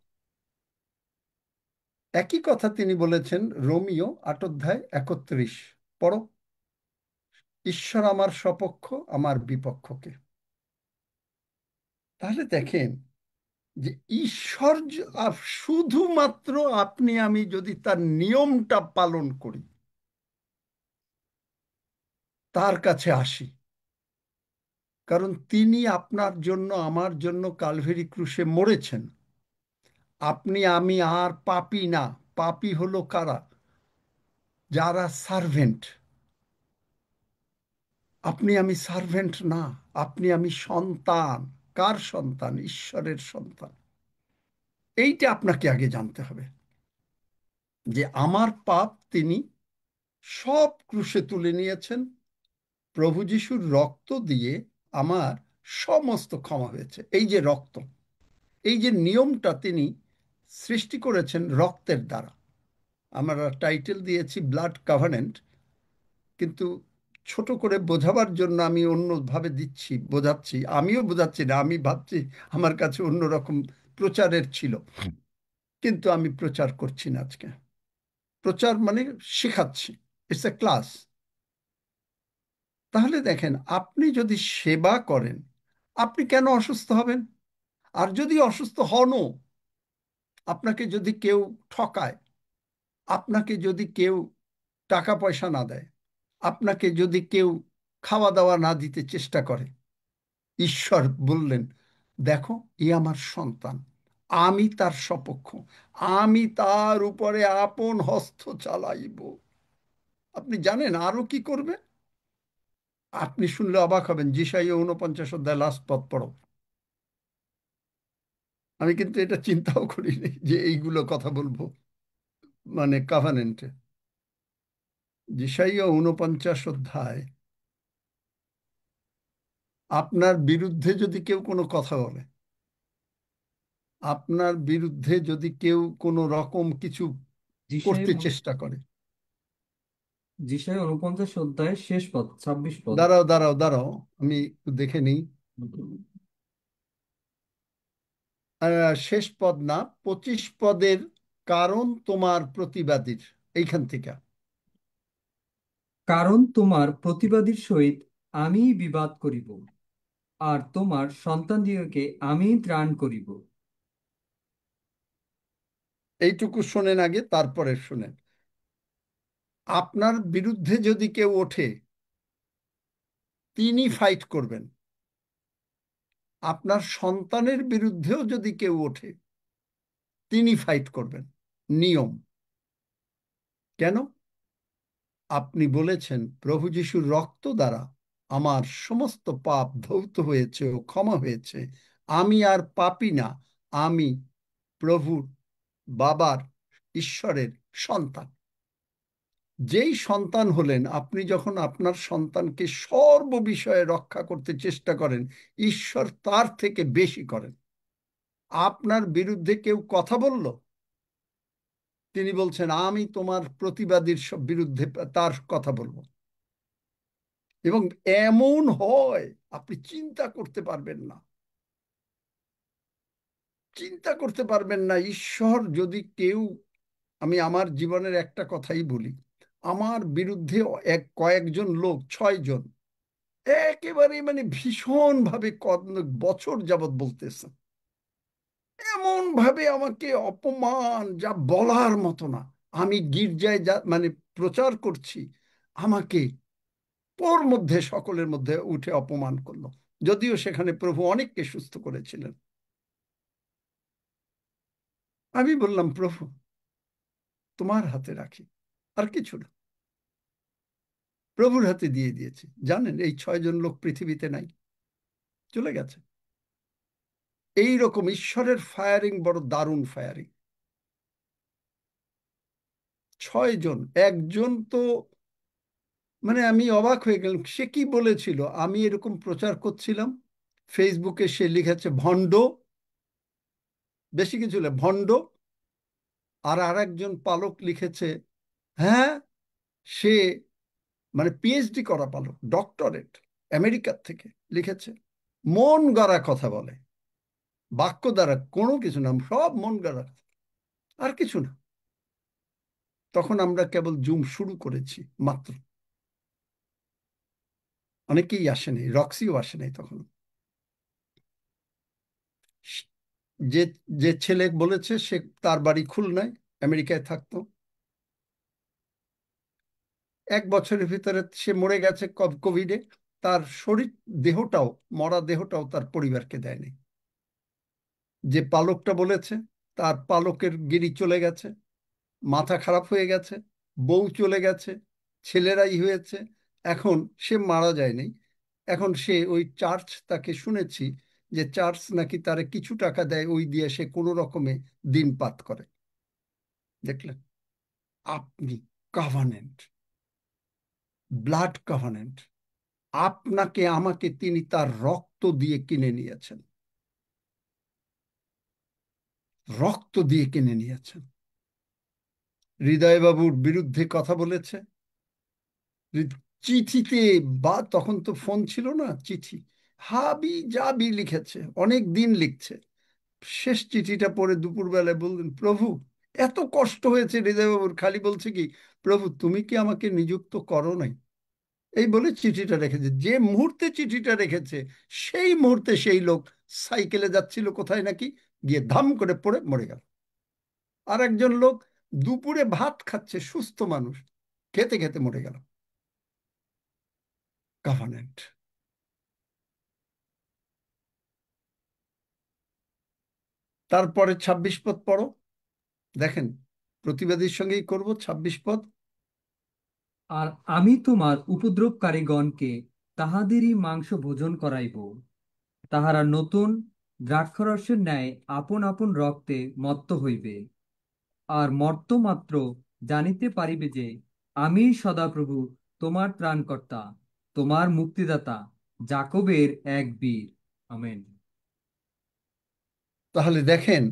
একই কথা তিনি বলেছেন রোমিও 8 অধ্যায় 31। পড়ো, ঈশ্বর আমার সপক্ষ, আমার বিপক্ষকে। তাহলে দেখেন যে ঈশ্বর শুধুমাত্র আপনি আমি যদি তার নিয়মটা পালন করি, তার কাছে আসি, কারণ তিনি আপনার জন্য আমার জন্য কালভেরি ক্রুশে মরেছেন। আপনি আমি আর পাপী না। পাপী হলো কারা? যারা সার্ভেন্ট। আপনি আমি সার্ভেন্ট না, আপনি আমি সন্তান। কার সন্তান? ঈশ্বরের সন্তান। এইটা আপনাকে আগে জানতে হবে যে আমার পাপ তিনি সব ক্রুশে তুলে নিয়েছেন। প্রভু যিশুর রক্ত দিয়ে আমার সমস্ত ক্ষমা হয়েছে। এই যে রক্ত, এই যে নিয়মটা তিনি সৃষ্টি করেছেন রক্তের দ্বারা। আমরা টাইটেল দিয়েছি ব্লাড কাভানেন্ট, কিন্তু ছোট করে বোঝাবার জন্য আমি অন্যভাবে বোঝাচ্ছি। আমিও বোঝাচ্ছি না, আমি ভাবছি আমার কাছে অন্যরকম প্রচারের ছিল, কিন্তু আমি প্রচার করছি না আজকে। প্রচার মানে শেখাচ্ছি, ইটস এ ক্লাস। তাহলে দেখেন, আপনি যদি সেবা করেন, আপনি কেন অসুস্থ হবেন? আর যদি অসুস্থ হনও, আপনাকে যদি কেউ ঠকায়, আপনাকে যদি কেউ টাকা পয়সা না দেয়, আপনাকে যদি কেউ খাওয়া দাওয়া না দিতে চেষ্টা করে, ঈশ্বর বললেন দেখো এ আমার সন্তান, আমি তার সপক্ষ, আমি তার উপরে আপন হস্ত চালাইব। আপনি জানেন আরো কি করবে? আপনি শুনলে অবাক হবেন। যিশাইয়া 49 অধ্যায় লাস্ট পদ পড়ো। আমি কিন্তু এটা চিন্তাও করিনি যে এইগুলো কথা বলবো, মানে কাভানেন্টে। যিশাইয়া 49 অধ্যায়, আপনার বিরুদ্ধে যদি কেউ কোনো কথা বলে, আপনার বিরুদ্ধে যদি কেউ কোনো রকম কিছু করতে চেষ্টা করে। যিশায়া 49 অধ্যায়ের শেষ পদ, 26 পদ। দাঁড়াও দাঁড়াও দাঁড়াও, আমি একটু দেখে নিই। শেষ পদ না, 25 পদের কারণ তোমার প্রতিবাদীর, এইখান থেকে। কারণ তোমার প্রতিবাদীর সহিত আমি বিবাদ করিব, আর তোমার সন্তানদিগকে আমি ত্রাণ করিব। এইটুকু শোনেন আগে, তারপরে শোনেন। আপনার বিরুদ্ধে যদি কেউ ওঠে, তিনি ফাইট করবেন। আপনার সন্তানের বিরুদ্ধেও যদি কেউ ওঠে, তিনি ফাইট করবেন। নিয়ম। কেন? আপনি বলেছেন প্রভু যিশুর রক্ত দ্বারা আমার সমস্ত পাপ ধৌত হয়েছে ও ক্ষমা হয়েছে। আমি আর পাপী না, আমি প্রভুর বাবার ঈশ্বরের সন্তান। যেই সন্তান হলেন, আপনি যখন আপনার সন্তানকে সর্ব বিষয়ে রক্ষা করতে চেষ্টা করেন, ঈশ্বর তার থেকে বেশি করেন। আপনার বিরুদ্ধে কেউ কথা বলল, তিনি বলছেন আমি তোমার প্রতিবাদীর বিরুদ্ধে তার কথা বলবো। এবং এমন হয় আপনি চিন্তা করতে পারবেন না, চিন্তা করতে পারবেন না। ঈশ্বর যদি কেউ, আমি আমার জীবনের একটা কথাই বলি, আমার বিরুদ্ধে কয়েকজন লোক, 6 জন, একেবারে মানে ভীষণ ভাবে বছর যাবৎ বলতেছে, এমন ভাবে আমাকে অপমান যা বলার মতো না। আমি গির্জায় যা মানে প্রচার করছি, আমাকে ওর মধ্যে সকলের মধ্যে উঠে অপমান করলো, যদিও সেখানে প্রভু অনেককে সুস্থ করেছিলেন। আমি বললাম প্রভু তোমার হাতে রাখি, আর কিছু না, প্রভুর হাতে দিয়ে দিয়েছি। জানেন এই 6 জন লোক পৃথিবীতে নাই, চলে গেছে। এই রকম ঈশ্বরের ফায়ারিং বড় দারুণ ফায়ারিং। 6 জন, একজন তো মানে আমি অবাক হয়ে গেলাম, সে কি বলেছিল? আমি এরকম প্রচার করছিলাম, ফেসবুকে সে লিখেছে ভণ্ড, বেশি কিছু না, ভণ্ড। আর আরেকজন পালক লিখেছে, হ্যাঁ সে মানে পিএইচডি করা পালক, ডক্টরেট, আমেরিকার থেকে লিখেছে। মন গড়া কথা বলে, বাক্য দ্বারা কোনো কিছু না, সব মন গড়া, আর কিছু না। তখন আমরা কেবল জুম শুরু করেছি মাত্র, অনেকেই আসেনি, রক্সিও আসেনি তখন। যে যে ছেলে বলেছে সে, তার বাড়ি খুলনায়, আমেরিকায় থাকতো। 1 বছরের ভিতরে সে মরে গেছে কোভিডে। তার শরীর, দেহটাও, মরা দেহটাও তার পরিবারকে দেয়নি। যে পালকটা বলেছে, তার পালকের গিরি চলে গেছে, মাথা খারাপ হয়ে গেছে, বউ চলে গেছে, ছেলেরাই হয়েছে। এখন সে মারা যায়নি, এখন সে ওই চার্চ, তাকে শুনেছি যে চার্চ নাকি তারে কিছু টাকা দেয়, ওই দিয়ে সে কোনো রকমে দিন পাত করে। দেখলেন আপনি, কভানেন্ট, ব্লাড কভানেন্ট, আপনাকে আমাকে তিনি তার রক্ত দিয়ে কিনে নিয়েছেন, রক্ত দিয়ে কিনে নিয়েছেন। হৃদয়বাবুর বিরুদ্ধে কথা বলেছে, চিঠিতে, বা তখন তো ফোন ছিল না, চিঠি হাবি জাবি লিখেছে, অনেক দিন লিখছে। শেষ চিঠিটা পড়ে দুপুরবেলায় বললেন, প্রভু এত কষ্ট হয়েছে হৃদয়বাবুর, খালি বলছে কি, প্রভু তুমি কি আমাকে নিযুক্ত করো নাই, এই বলে চিঠিটা রেখেছে। যে মুহূর্তে চিঠিটা রেখেছে, সেই মুহূর্তে সেই লোক সাইকেলে যাচ্ছিল কোথায় নাকি, গিয়ে ধাম করে পড়ে মরে গেল। আর একজন লোক দুপুরে ভাত খাচ্ছে, সুস্থ মানুষ, খেতে খেতে মরে গেল। গভর্নমেন্ট। তারপরে 26 পদ পড়ো, দেখেন, প্রতিবাদীর সঙ্গেই করব 26 পদ। আর আমি তোমার উপদ্রবকারীগণকে তাহাদেরই মাংস ভোজন করাইব, তাহারা নতুন দ্রাক্ষারসের ন্যায় আপন আপন রক্তে মত্ত হইবে। আর মর্ত মাত্র জানিতে পারিবে যে আমি সদাপ্রভু তোমার ত্রাণকর্তা, তোমার মুক্তিদাতা, যাকবের এক বীর। আমেন। তাহলে দেখেন,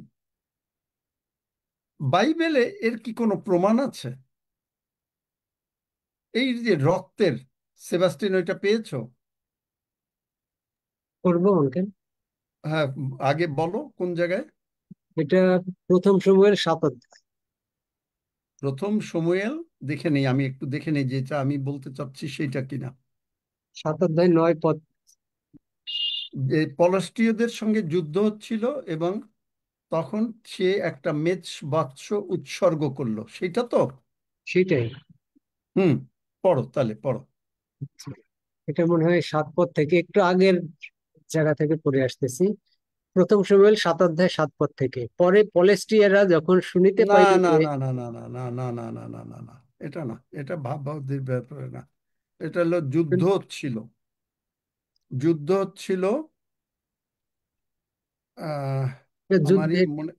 বাইবেলে এর কি কোনো প্রমাণ আছে? এই যে রক্তের, সেবাস্টিন ওইটা পেয়েছো? করবো আঙ্কেল। হ্যাঁ, আগে বলো কোন জায়গায়। এটা প্রথম সময়ের 7 অধ্যায়। প্রথম সমুয়েল, দেখে নেই, আমি একটু দেখে নেই যেটা আমি বলতে চাচ্ছি সেইটা কিনা। 7 অধ্যায় 9 পদ। যে পলাস্টীয়দের সঙ্গে যুদ্ধ হচ্ছিল এবং তখন সে একটা মেষ বৎস উৎসর্গ করলো, সেটা তো? সেটাই। হুম, পড়ো তাহলে, পড়ো। এটা মনে হয় 7 পদ থেকে একটু আগের জায়গা থেকে পড়ে আসতেছি। প্রথম শমূয়েল 7 অধ্যায় 7 পদ থেকে। পরে পলেস্টিয়াররা যখন শুনিতে না পাইল না যে না না না না না না না না না না না, এটা না, এটা ভাবভাবদের ব্যাপারে না। এটা হলো যুদ্ধ ছিল, যুদ্ধ ছিল। আহ আমারই যুদ্ধের মনে,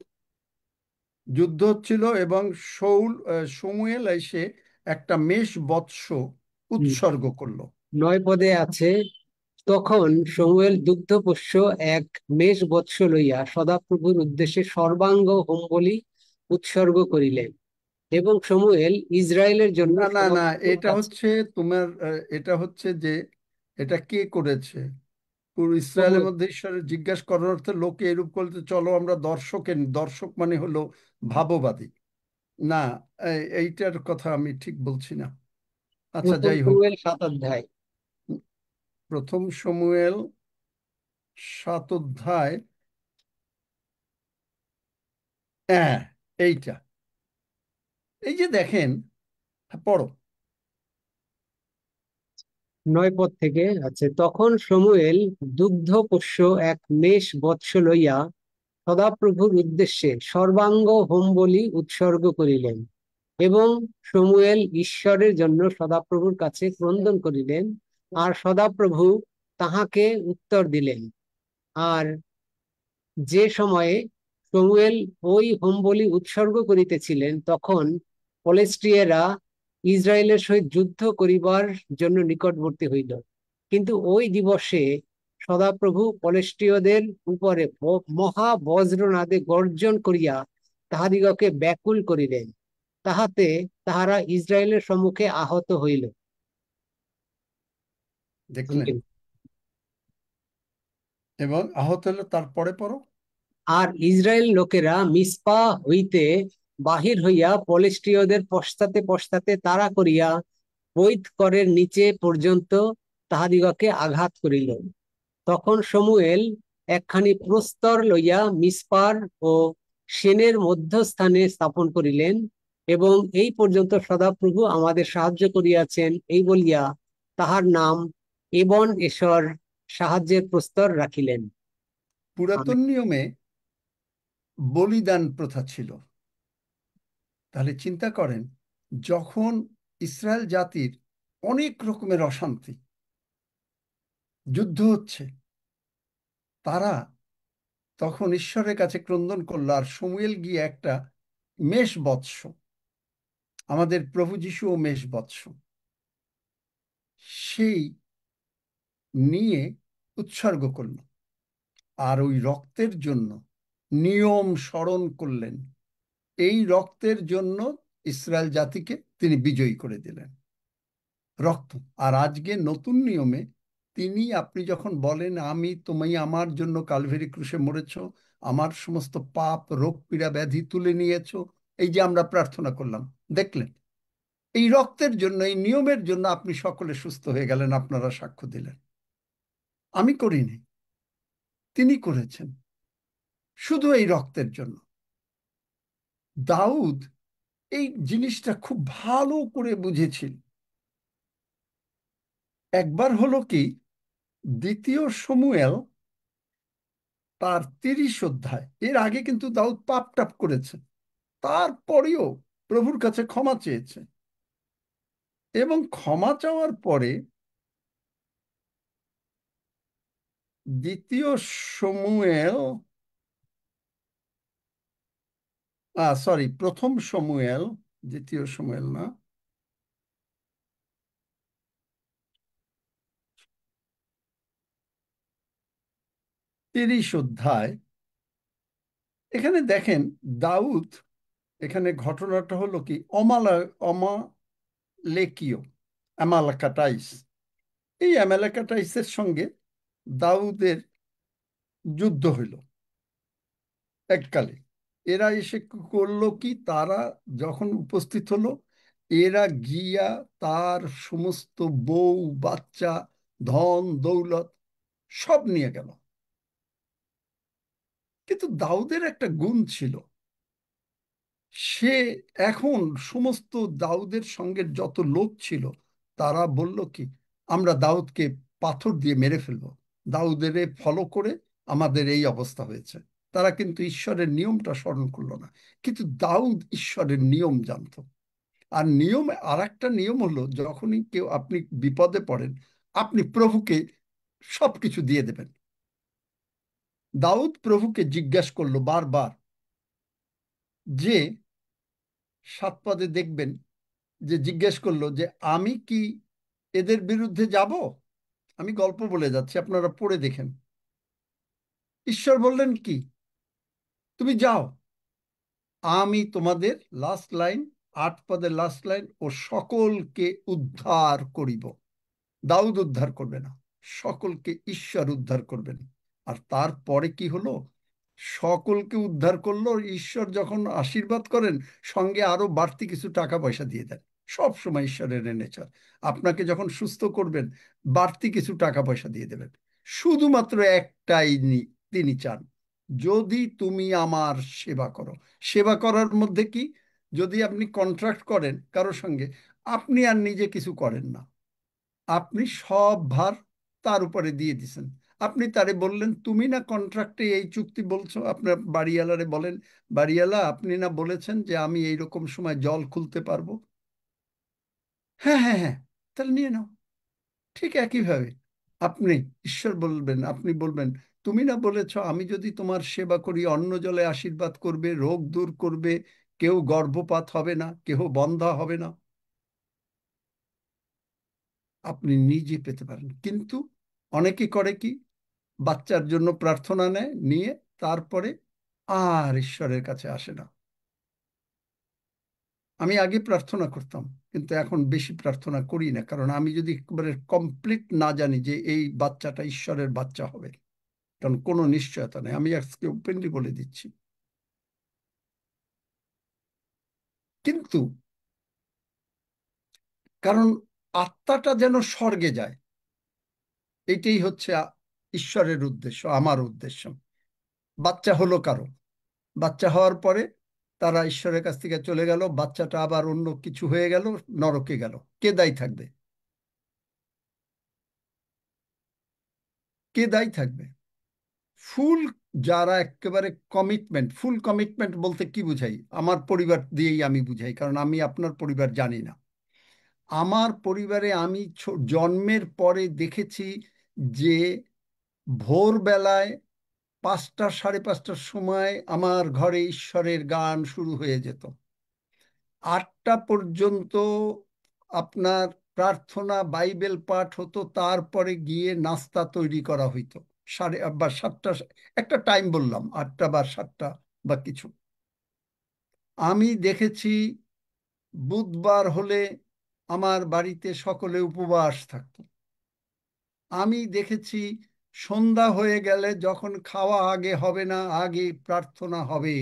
যুদ্ধ হচ্ছিল এবং শমূয়েল এসে একটা মেষ বৎস উৎসর্গ করলো। 9 পদে আছে, তখন শমূয়েল দুগ্ধপোষ্য এক মেষ বৎস লইয়া সদাপ্রভুর উদ্দেশ্যে সর্বাঙ্গ হোমবলি উৎসর্গ করিলেন, এবং শমূয়েল ইসরায়েলের জন্য না না না, সদাপ্রভুর এটা কাছে হচ্ছে তোমার এটা হচ্ছে যে এটা কে করেছে? পুরো ইসরায়েলের শমূয়েল মধ্যে ঈশ্বরের জিজ্ঞাসা করার অর্থে লোকে এরূপ করতে, চলো আমরা দর্শক মানে হলো ভাববাদী। না, এইটার কথা আমি ঠিক বলছি না। আচ্ছা, প্রথম যাই হোক। শমূয়েল 7 অধ্যায়। প্রথম শমূয়েল 7 অধ্যায়, হ্যাঁ, এইটা, এই যে দেখেন, হ্যাঁ, পড়ো। 9 পদ থেকে আছে, তখন শমূয়েল দুগ্ধপোষ্য এক মেষ বৎস লইয়া সদাপ্রভুর উদ্দেশ্যে সর্বাঙ্গ হোমবলি উৎসর্গ করিলেন, এবং শমূয়েল ঈশ্বরের জন্য সদাপ্রভুর কাছে ক্রন্দন করিলেন, আর সদাপ্রভু তাহাকে উত্তর দিলেন। আর যে সময়ে শমূয়েল ওই হোমবলি উৎসর্গ করিতেছিলেন, তখন পলেস্টিয়েরা ইসরায়েলের সহিত যুদ্ধ করিবার জন্য নিকটবর্তী হইল। কিন্তু ওই দিবসে সদাপ্রভু পলেস্টিয়দের উপরে মহা বজ্রনাদে গর্জন করিয়া তাহাদিগকে ব্যাকুল করিলেন, তাহাতে তাহারা ইসরায়েলের সম্মুখে আহত হইল। দেখলেন? এবং আহত হলো, তারপরে পড়ো। আর ইসরায়েল লোকেরা মিসপা হইতে বাহির হইয়া পলিস্টিয়দের পশ্চাতে পশ্চাতে তাড়া করিয়া বৈত করের নিচে পর্যন্ত তাহাদিগকে আঘাত করিল। তখন শমূয়েল একখানি প্রস্তর লইয়া মিসপার ও সেনের মধ্যস্থানে স্থাপন করিলেন, এবং এই পর্যন্ত সদাপ্রভু আমাদের সাহায্য করিয়াছেন এই বলিয়া তাহার নাম এবন এসর, সাহায্যের প্রস্তর, রাখিলেন। পুরাতন নিয়মে বলিদান প্রথা ছিল। তাহলে চিন্তা করেন, যখন ইসরায়েল জাতির অনেক রকমের অশান্তি, যুদ্ধ হচ্ছে, তারা তখন ঈশ্বরের কাছে ক্রন্দন করলো, আর শমূয়েল গিয়ে একটা মেষ বৎস, আমাদের প্রভু যিশুও মেষ বৎস, সেই নিয়ে উৎসর্গ করল, আর ওই রক্তের জন্য নিয়ম স্মরণ করলেন। এই রক্তের জন্য ইসরায়েল জাতিকে তিনি বিজয়ী করে দিলেন, রক্ত। আর আজকে নতুন নিয়মে তিনি, আপনি যখন বলেন তুমি আমার জন্য কালভেরি ক্রুশে মরেছ, আমার সমস্ত পাপ, রোগ, পীড়া, ব্যাধি তুলে নিয়েছ, এই যে আমরা প্রার্থনা করলাম, দেখলেন এই রক্তের জন্য, এই নিয়মের জন্য আপনি সকলে সুস্থ হয়ে গেলেন। আপনারা সাক্ষ্য দিলেন, আমি করিনি, তিনি করেছেন, শুধু এই রক্তের জন্য। দাউদ এই জিনিসটা খুব ভালো করে বুঝেছিল। একবার হলো কি, 2 শমূয়েল তার 30 অধ্যায়, এর আগে কিন্তু দাউদ পাপ টাপ করেছে, তারপরেও প্রভুর কাছে ক্ষমা চেয়েছে, এবং ক্ষমা চাওয়ার পরে 2 শমূয়েল, সরি, 1 শমূয়েল, 2 শমূয়েল না, তিরিশ অধ্যায়, এখানে দেখেন দাউদ, এখানে ঘটনাটা হলো কি, অমালেকীয়, অ্যামালেকাটাইস, এই অ্যামালেকাটাইসের সঙ্গে দাউদের যুদ্ধ হইল এককালে। এরা এসে করলো কি, তারা যখন উপস্থিত হলো, এরা গিয়া তার সমস্ত বউ, বাচ্চা, ধন দৌলত সব নিয়ে গেল। কিন্তু দাউদের একটা গুণ ছিল, সে এখন সমস্ত দাউদের সঙ্গে যত লোক ছিল, তারা বলল কি, আমরা দাউদকে পাথর দিয়ে মেরে ফেলবো, দাউদের ফলো করে আমাদের এই অবস্থা হয়েছে। তারা কিন্তু ঈশ্বরের নিয়মটা স্মরণ করলো না। কিন্তু দাউদ ঈশ্বরের নিয়ম জানতো। আর নিয়ম, আর একটা নিয়ম হলো, যখনই কেউ আপনি বিপদে পড়েন, আপনি প্রভুকে সবকিছু দিয়ে দেবেন। দাউদ প্রভুকে জিজ্ঞাসা করলো বারবার, যে 7 পদে দেখবেন যে জিজ্ঞেস করলো যে আমি কি এদের বিরুদ্ধে যাব? আমি গল্প বলে যাচ্ছি, আপনারা পড়ে দেখেন। ঈশ্বর বললেন কি, তুমি যাও, আমি তোমাদের, লাস্ট লাইন, 8 পদের লাস্ট লাইন, ও সকলকে উদ্ধার করিব। দাউদ উদ্ধার করবে না, সকলকে ঈশ্বর উদ্ধার করবেন। আর তারপরে কি হলো? সকলকে উদ্ধার করলো ঈশ্বর। যখন আশীর্বাদ করেন, সঙ্গে আরো বাড়তি কিছু টাকা পয়সা দিয়ে দেন। সব সময় ঈশ্বরের নেচার, আপনাকে যখন সুস্থ করবেন, বাড়তি কিছু টাকা পয়সা দিয়ে দেবেন। শুধুমাত্র একটাই তিনি চান, যদি তুমি আমার সেবা করো। সেবা করার মধ্যে কি? যদি আপনি কন্ট্রাক্ট করেন কারোর সঙ্গে, আপনি আর নিজে কিছু করেন না, আপনি সব ভার তার উপরে দিয়ে দিছেন। আপনি তারে বললেন, তুমি না কন্ট্রাক্টে এই চুক্তি বলছো, আপনার বাড়িওয়ালারে বলেন, বাড়িওয়ালা আপনি না বলেছেন যে আমি এইরকম সময় জল খুলতে পারবো? হ্যাঁ হ্যাঁ হ্যাঁ, তাহলে নিয়ে নাও। ঠিক একইভাবে আপনি ঈশ্বর বলবেন, আপনি বলবেন, তুমি না বলেছো আমি যদি তোমার সেবা করি, অন্ন জলে আশীর্বাদ করবে, রোগ দূর করবে, কেউ গর্ভপাত হবে না, কেউ বন্ধা হবে না। আপনি নিজে পেতে পারেন। কিন্তু অনেকে করে কি, বাচ্চার জন্য প্রার্থনা নেয়, নিয়ে তারপরে আর ঈশ্বরের কাছে আসে না। আমি আগে প্রার্থনা করতাম, কিন্তু এখন বেশি প্রার্থনা করি না, কারণ আমি যদি একেবারে কমপ্লিট না জানি যে এই বাচ্চাটা ঈশ্বরের বাচ্চা হবে, কারণ কোনো নিশ্চয়তা নেই। আমি আজকে ওপেনলি বলে দিচ্ছি। কিন্তু কারণ আত্মাটা যেন স্বর্গে যায়, এটাই হচ্ছে ঈশ্বরের উদ্দেশ্য, আমার উদ্দেশ্য। বাচ্চা হলো কারো, বাচ্চা হওয়ার পরে তারা ঈশ্বরের কাছ থেকে চলে গেল, বাচ্চাটা আবার অন্য কিছু হয়ে গেল, নরকে গেল, কে দায়ী থাকবে? কে দায়ী থাকবে? ফুল, যারা একেবারে কমিটমেন্ট, ফুল কমিটমেন্ট বলতে কি বুঝাই? আমার পরিবার দিয়েই আমি বুঝাই, কারণ আমি আপনার পরিবার জানি না। আমার পরিবারে আমি জন্মের পরে দেখেছি যে ভোরবেলায় 5টা, 5:30টার সময় আমার ঘরে ঈশ্বরের গান শুরু হয়ে যেত। 8টা পর্যন্ত আপনার প্রার্থনা, বাইবেল পাঠ হতো, তারপরে গিয়ে নাস্তা তৈরি করা হইতো। 7:30, একটা টাইম বললাম, 8টা বা 7টা বা কিছু। আমি দেখেছি বুধবার হলে আমার বাড়িতে সকলে উপবাস থাকতো। আমি দেখেছি সন্ধ্যা হয়ে গেলে, যখন খাওয়া আগে হবে না, আগে প্রার্থনা হবে।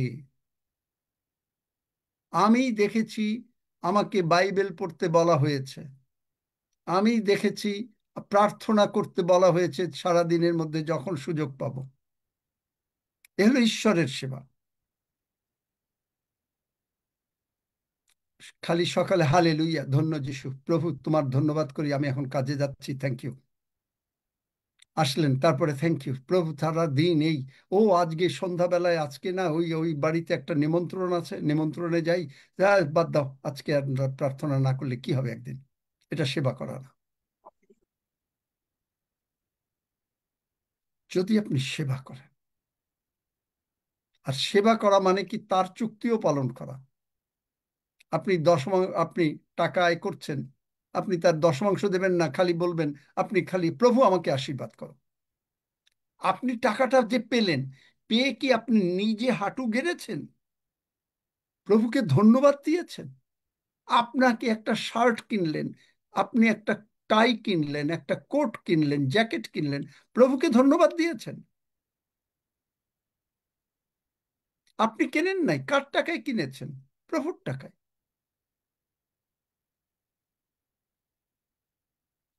আমি দেখেছি আমাকে বাইবেল পড়তে বলা হয়েছে। আমি দেখেছি প্রার্থনা করতে বলা হয়েছে সারা দিনের মধ্যে যখন সুযোগ পাবো। এ হলো ঈশ্বরের সেবা। খালি সকালে হালেলুইয়া, ধন্য যিশু, প্রভু তোমার ধন্যবাদ করি, আমি এখন কাজে যাচ্ছি, থ্যাংক ইউ, আসলেন, তারপরে থ্যাংক ইউ প্রভু, সারা দিন এই, ও আজকে সন্ধ্যাবেলায়, আজকে না ওই ওই বাড়িতে একটা নিমন্ত্রণ আছে, নিমন্ত্রণে যাই, বাদ দাও, আজকে আর প্রার্থনা না করলে কি হবে একদিন? এটা সেবা করা না। যদি আপনি সেবা করেন, আর সেবা করা মানে কি? তার চুক্তিও পালন করা। আপনি আপনি টাকা আয় করছেন, আপনি তার 10 দেবেন না, খালি বলবেন, আপনি খালি প্রভু আমাকে আশীর্বাদ করো। আপনি টাকাটা যে পেলেন, পেয়ে কি আপনি নিজে হাঁটু গেড়েছেন? প্রভুকে ধন্যবাদ দিয়েছেন? আপনাকে একটা শার্ট কিনলেন, আপনি একটা টাই কিনলেন, একটা কোট কিনলেন, জ্যাকেট কিনলেন, প্রভুকে ধন্যবাদ দিয়েছেন? আপনি কেনেন নাই, কার টাকায় কিনেছেন? প্রভুর টাকায়।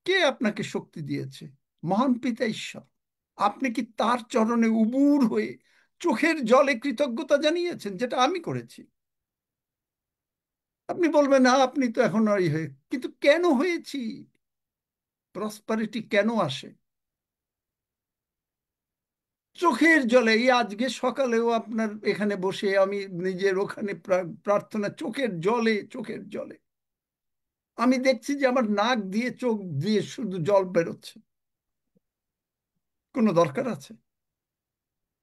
কে আপনাকে শক্তি দিয়েছে? মহান পিতা ঈশ্বর। আপনি কি তার চরণে উবুর হয়ে চোখের জলে কৃতজ্ঞতা জানিয়েছেন, যেটা আমি করেছি? আপনি বলবেন না, আপনি তো এখন ওই হয়ে, কিন্তু কেন হয়েছি? প্রসপারিটি কেন আসে? চোখের জলে, এই আজকে সকালেও আপনার এখানে বসে আমি নিজের ওখানে প্রার্থনা, চোখের জলে, চোখের জলে আমি দেখছি যে আমার নাক দিয়ে চোখ দিয়ে শুধু জল বেরোচ্ছে। কোনো দরকার আছে?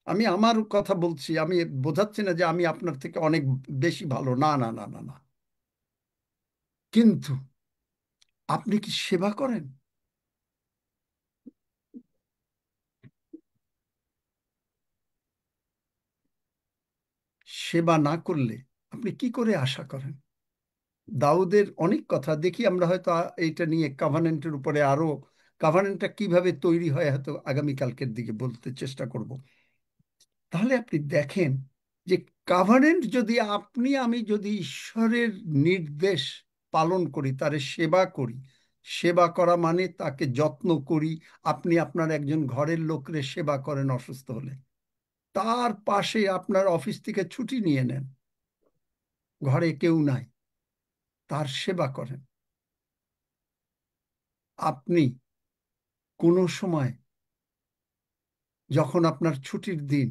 আমি আমার কথা বলছি, আমি বোঝাচ্ছি না যে আমি আপনার থেকে অনেক বেশি ভালো, না না না না না, কিন্তু আপনি কি সেবা করেন? সেবা না করলে আপনি কি করে আশা করেন? দাউদের অনেক কথা দেখি আমরা, হয়তো এইটা নিয়ে কভানেন্টের উপরে আরো, কভানেন্টটা কিভাবে তৈরি হয় হয়তো আগামীকালকের দিকে বলতে চেষ্টা করব। তাহলে আপনি দেখেন যে কভানেন্ট যদি আপনি আমি যদি ঈশ্বরের নির্দেশ পালন করি, তার সেবা করি, সেবা করা মানে তাকে যত্ন করি। আপনি আপনার একজন ঘরের লোকরে সেবা করেন অসুস্থ হলে, তার পাশে আপনার অফিস থেকে ছুটি নিয়ে নেন, ঘরে কেউ নাই, তার সেবা করেন। আপনি কোনো সময় যখন আপনার ছুটির দিন,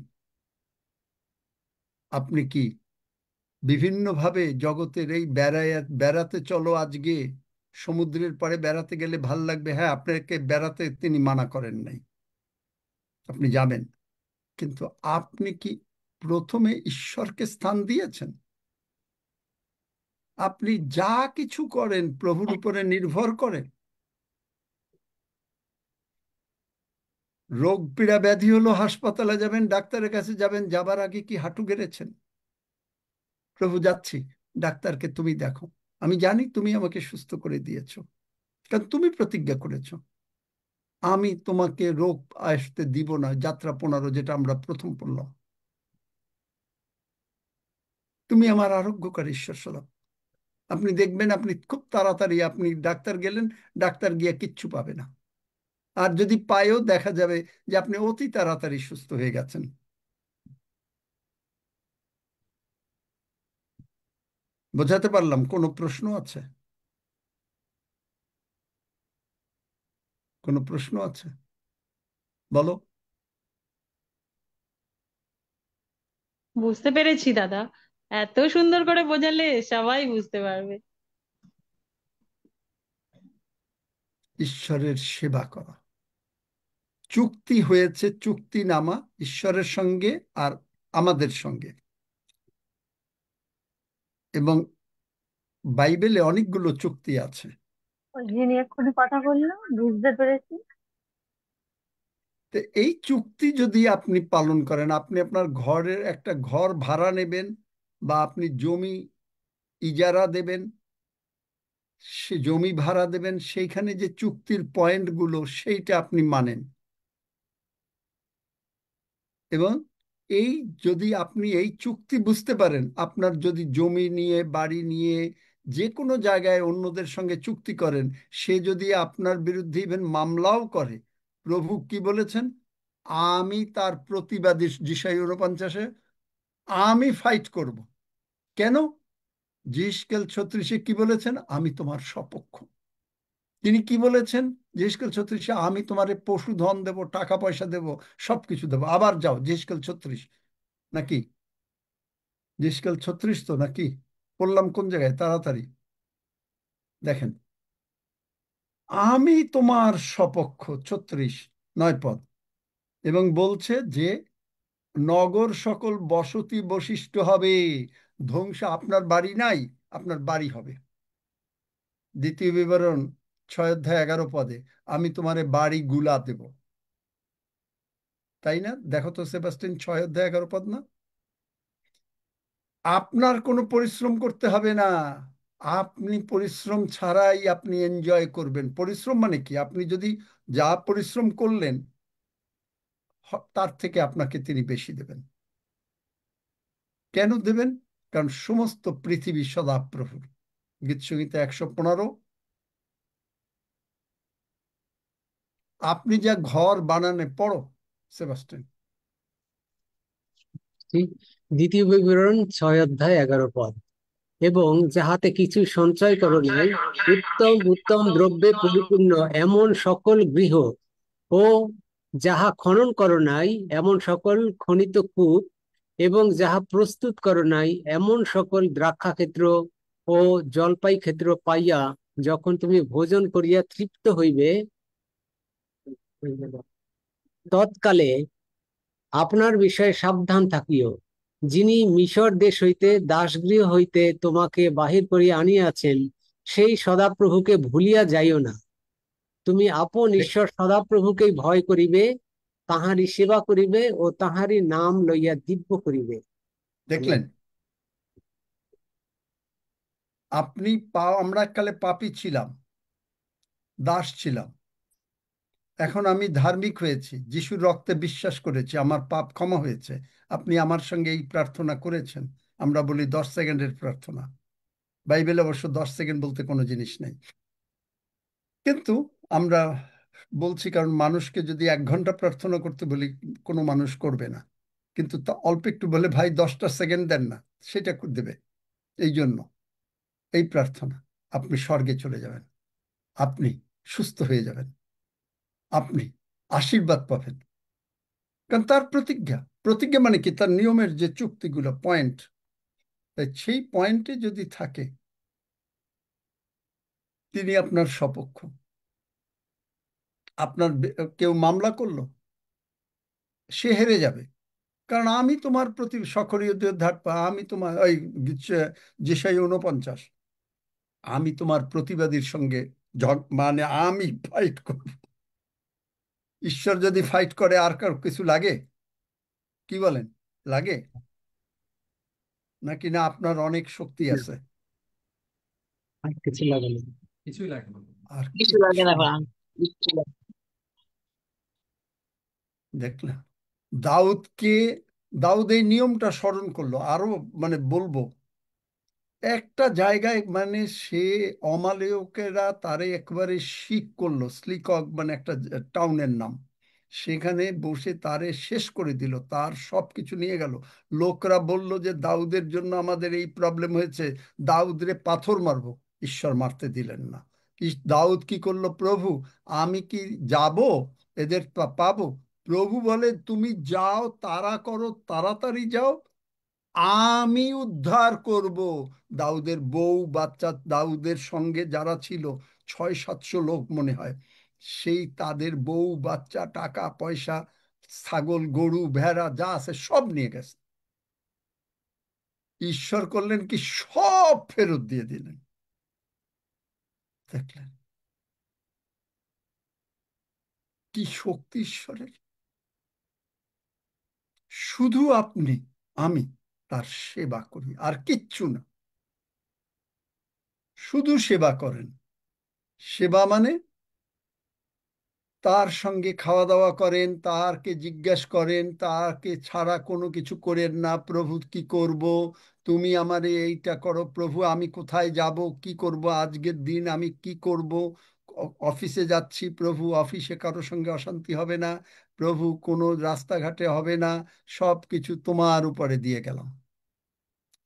আপনি কি বিভিন্নভাবে জগতের এই বেড়াতে চলো আজকে সমুদ্রের পাড়ে বেড়াতে গেলে ভাল লাগবে, হ্যাঁ আপনাকে বেড়াতে তিনি মানা করেন নাই, আপনি যাবেন, কিন্তু আপনি কি প্রথমে ঈশ্বরকে স্থান দিয়েছেন? আপনি যা কিছু করেন প্রভুর উপরে নির্ভর করেন? রোগ পীড়া ব্যাধি হলো, হাসপাতালে যাবেন, ডাক্তারের কাছে যাবেন, যাবার আগে কি হাঁটু গেড়েছেন? প্রভু যাচ্ছি, ডাক্তারকে তুমি দেখো, আমি জানি তুমি আমাকে সুস্থ করে দিয়েছো, কারণ তুমি প্রতিজ্ঞা করেছো আমি তোমাকে রোগ আসতে দিব না। যাত্রা 15, যেটা আমরা প্রথম পড়লাম, তুমি আমার আরোগ্যকারী ঈশ্বর স্বরূপ। আপনি দেখবেন আপনি খুব তাড়াতাড়ি, আপনি ডাক্তার গেলেন, ডাক্তার গিয়ে কিচ্ছু পাবে না, আর যদি পায়ও দেখা যাবে যে আপনি অতি তাড়াতাড়ি সুস্থ হয়ে গেছেন। বোঝাতে পারলাম? কোনো প্রশ্ন আছে? কোনো প্রশ্ন আছে? বলো। বুঝতে পেরেছি দাদা, এত সুন্দর করে বোঝালে সবাই বুঝতে পারবে। ঈশ্বরের সেবা করা, চুক্তি হয়েছে, চুক্তিনামা ঈশ্বরের সঙ্গে আর আমাদের সঙ্গে, এবং বাইবেলে অনেকগুলো চুক্তি আছে। যিনি এক্ষুনি কথা বললো, বুঝতে পেরেছি। তো এই চুক্তি যদি আপনি পালন করেন, আপনি আপনার ঘরের একটা ঘর ভাড়া নেবেন বা আপনি জমি ইজারা দেবেন, সে জমি ভাড়া দেবেন, সেইখানে যে চুক্তির পয়েন্টগুলো সেইটা আপনি মানেন, এবং এই যদি আপনি এই চুক্তি বুঝতে পারেন, আপনার যদি জমি নিয়ে, বাড়ি নিয়ে যে কোনো জায়গায় অন্যদের সঙ্গে চুক্তি করেন, সে যদি আপনার বিরুদ্ধে ইভেন মামলাও করে, প্রভু কি বলেছেন? আমি তার প্রতিবাদী, যিশাই 49, আমি ফাইট করব। কেন? যিশকেল 36 কি বলেছেন? আমি তোমার সপক্ষ। তিনি কি বলেছেন যিশকেল 36? আমি তোমারে পশুধন দেব, টাকা পয়সা দেব, সবকিছু দেব। আবার যাও যিশকেল 36, নাকি যিশকেল 36 তো, নাকি বললাম কোন জায়গায়? তাড়াতাড়ি দেখেন, আমি তোমার সপক্ষ, 36, 9 পদ, এবং বলছে যে নগর সকল বসতি বশিষ্ট হবে, ধ্বংস। আপনার বাড়ি নাই, আপনার বাড়ি হবে। দ্বিতীয় বিবরণ 6 অধ্যায় 11 পদে, আমি তোমারে বাড়ি গুলা দেব। তাই না? দেখো তো সেবাস্টিন, 6 অধ্যায় 11 পদ না? আপনার কোনো পরিশ্রম করতে হবে না, আপনি পরিশ্রম ছাড়াই আপনি এনজয় করবেন। পরিশ্রম মানে কি? আপনি যদি যা পরিশ্রম করলেন তার থেকে আপনাকে তিনি বেশি দেবেন। কেন দেবেন? কারণ সমস্ত পৃথিবী সদাপ্রভুর। গীতসংহিতা 115। আপনি যা ঘর বানানে, পড়ো সেবাস্টিন। দ্বিতীয় বিবরণ 6 অধ্যায় 11 পদ। এবং যাহাতে কিছু সঞ্চয় করো নাই, উত্তম উত্তম দ্রব্যে পরিপূর্ণ এমন সকল গৃহ ও যাহা খনন করো নাই এমন সকল খনিত কূপ এবং যাহা প্রস্তুত করো নাই এমন সকল দ্রাক্ষা ক্ষেত্র ও জলপাই ক্ষেত্র পাইয়া যখন তুমি ভোজন করিয়া তৃপ্ত হইবে, তৎকালে আপনার বিষয়ে সাবধান থাকিও। যিনি মিশর দেশ হইতে দাসগৃহ হইতে তোমাকে বাহির করিয়া আনিয়াছেন, সেই সদাপ্রভুকে ভুলিয়া যাইও না। তুমি আপন ঈশ্বর সদাপ্রভুকেই ভয় করিবে, তাহারই সেবা করিবে ও তাহারই নাম লইয়া দিব্য করিবে। দেখলেন, আমরা এককালে পাপী ছিলাম, দাস ছিলাম, এখন আমি ধার্মিক হয়েছি, যিশুর রক্তে বিশ্বাস করেছি, আমার পাপ ক্ষমা হয়েছে। আপনি আমার সঙ্গে এই প্রার্থনা করেছেন। আমরা বলি 10 সেকেন্ডের প্রার্থনা। বাইবেলে অবশ্য 10 সেকেন্ড বলতে কোনো জিনিস নেই, কিন্তু আমরা বলছি কারণ মানুষকে যদি 1 ঘন্টা প্রার্থনা করতে বলি কোনো মানুষ করবে না, কিন্তু তা অল্প একটু বলে ভাই 10টা সেকেন্ড দেন না, সেটা দেবে। এই জন্য এই প্রার্থনা, আপনি স্বর্গে চলে যাবেন, আপনি সুস্থ হয়ে যাবেন, আপনি আশীর্বাদ পাবেন। কারণ তার প্রতিজ্ঞা মানে কি? তার নিয়মের যে চুক্তিগুলো, পয়েন্ট, সেই পয়েন্টে যদি থাকে তিনি আপনার সপক্ষ। আপনার কেউ মামলা করলো, সে হেরে যাবে, কারণ আমি তোমার প্রতি সকরীয়দের ধার পা, আমি তোমার ওই যেসাই 49, আমি তোমার প্রতিবাদীর সঙ্গে মানে আমি ফাইট করব। ঈশ্বর যদি ফাইট করে আর কার কিছু লাগে? কি বলেন, লাগে নাকি? না আপনার অনেক শক্তি আছে? আর কিছু লাগে না, কিছুই লাগে না। আর কিছু লাগে না ভাই। দেখলেন, দাউদ এই নিয়মটা স্মরণ করলো। আরো মানে বলবো, একটা জায়গায় মানে সে অমালেয়কেরা তারে একবারে শিক করলো, স্লিকক মানে একটা টাউনের নাম, সেখানে বসে তারে শেষ করে দিল, তার সব কিছু নিয়ে গেল। লোকরা বলল যে দাউদের জন্য আমাদের এই প্রবলেম হয়েছে, দাউদরে পাথর মারবো। ঈশ্বর মারতে দিলেন না। দাউদ কি করলো? প্রভু আমি কি যাব এদের পাবো? প্রভু বলে তুমি যাও, তাড়া করো, তাড়াতাড়ি যাও, আমি উদ্ধার করব। দাউদের বউ বাচ্চা, দাউদের সঙ্গে যারা ছিল 600-700 লোক মনে হয়, সেই তাদের বউ বাচ্চা, টাকা পয়সা, ছাগল গরু ভেড়া যা আছে সব নিয়ে গেছে। ঈশ্বর করলেন কি? সব ফেরত দিয়ে দিলেন। দেখলেন কি শক্তি ঈশ্বরের! শুধু আমি তার সেবা করি, আর কিচ্ছু না, শুধু সেবা করেন। সেবা মানে তার সঙ্গে খাওয়া দাওয়া করেন, তারকে জিজ্ঞাসা করেন, তাকে ছাড়া কোনো কিছু করেন না। প্রভু কি করব, তুমি আমারে এইটা করো। প্রভু আমি কোথায় যাব, কি করব, আজকের দিন আমি কি করব? অফিসে যাচ্ছি, প্রভু অফিসে কারো সঙ্গে অশান্তি হবে না, প্রভু কোনো রাস্তাঘাটে হবে না, সব কিছু তোমার উপরে দিয়ে গেলাম।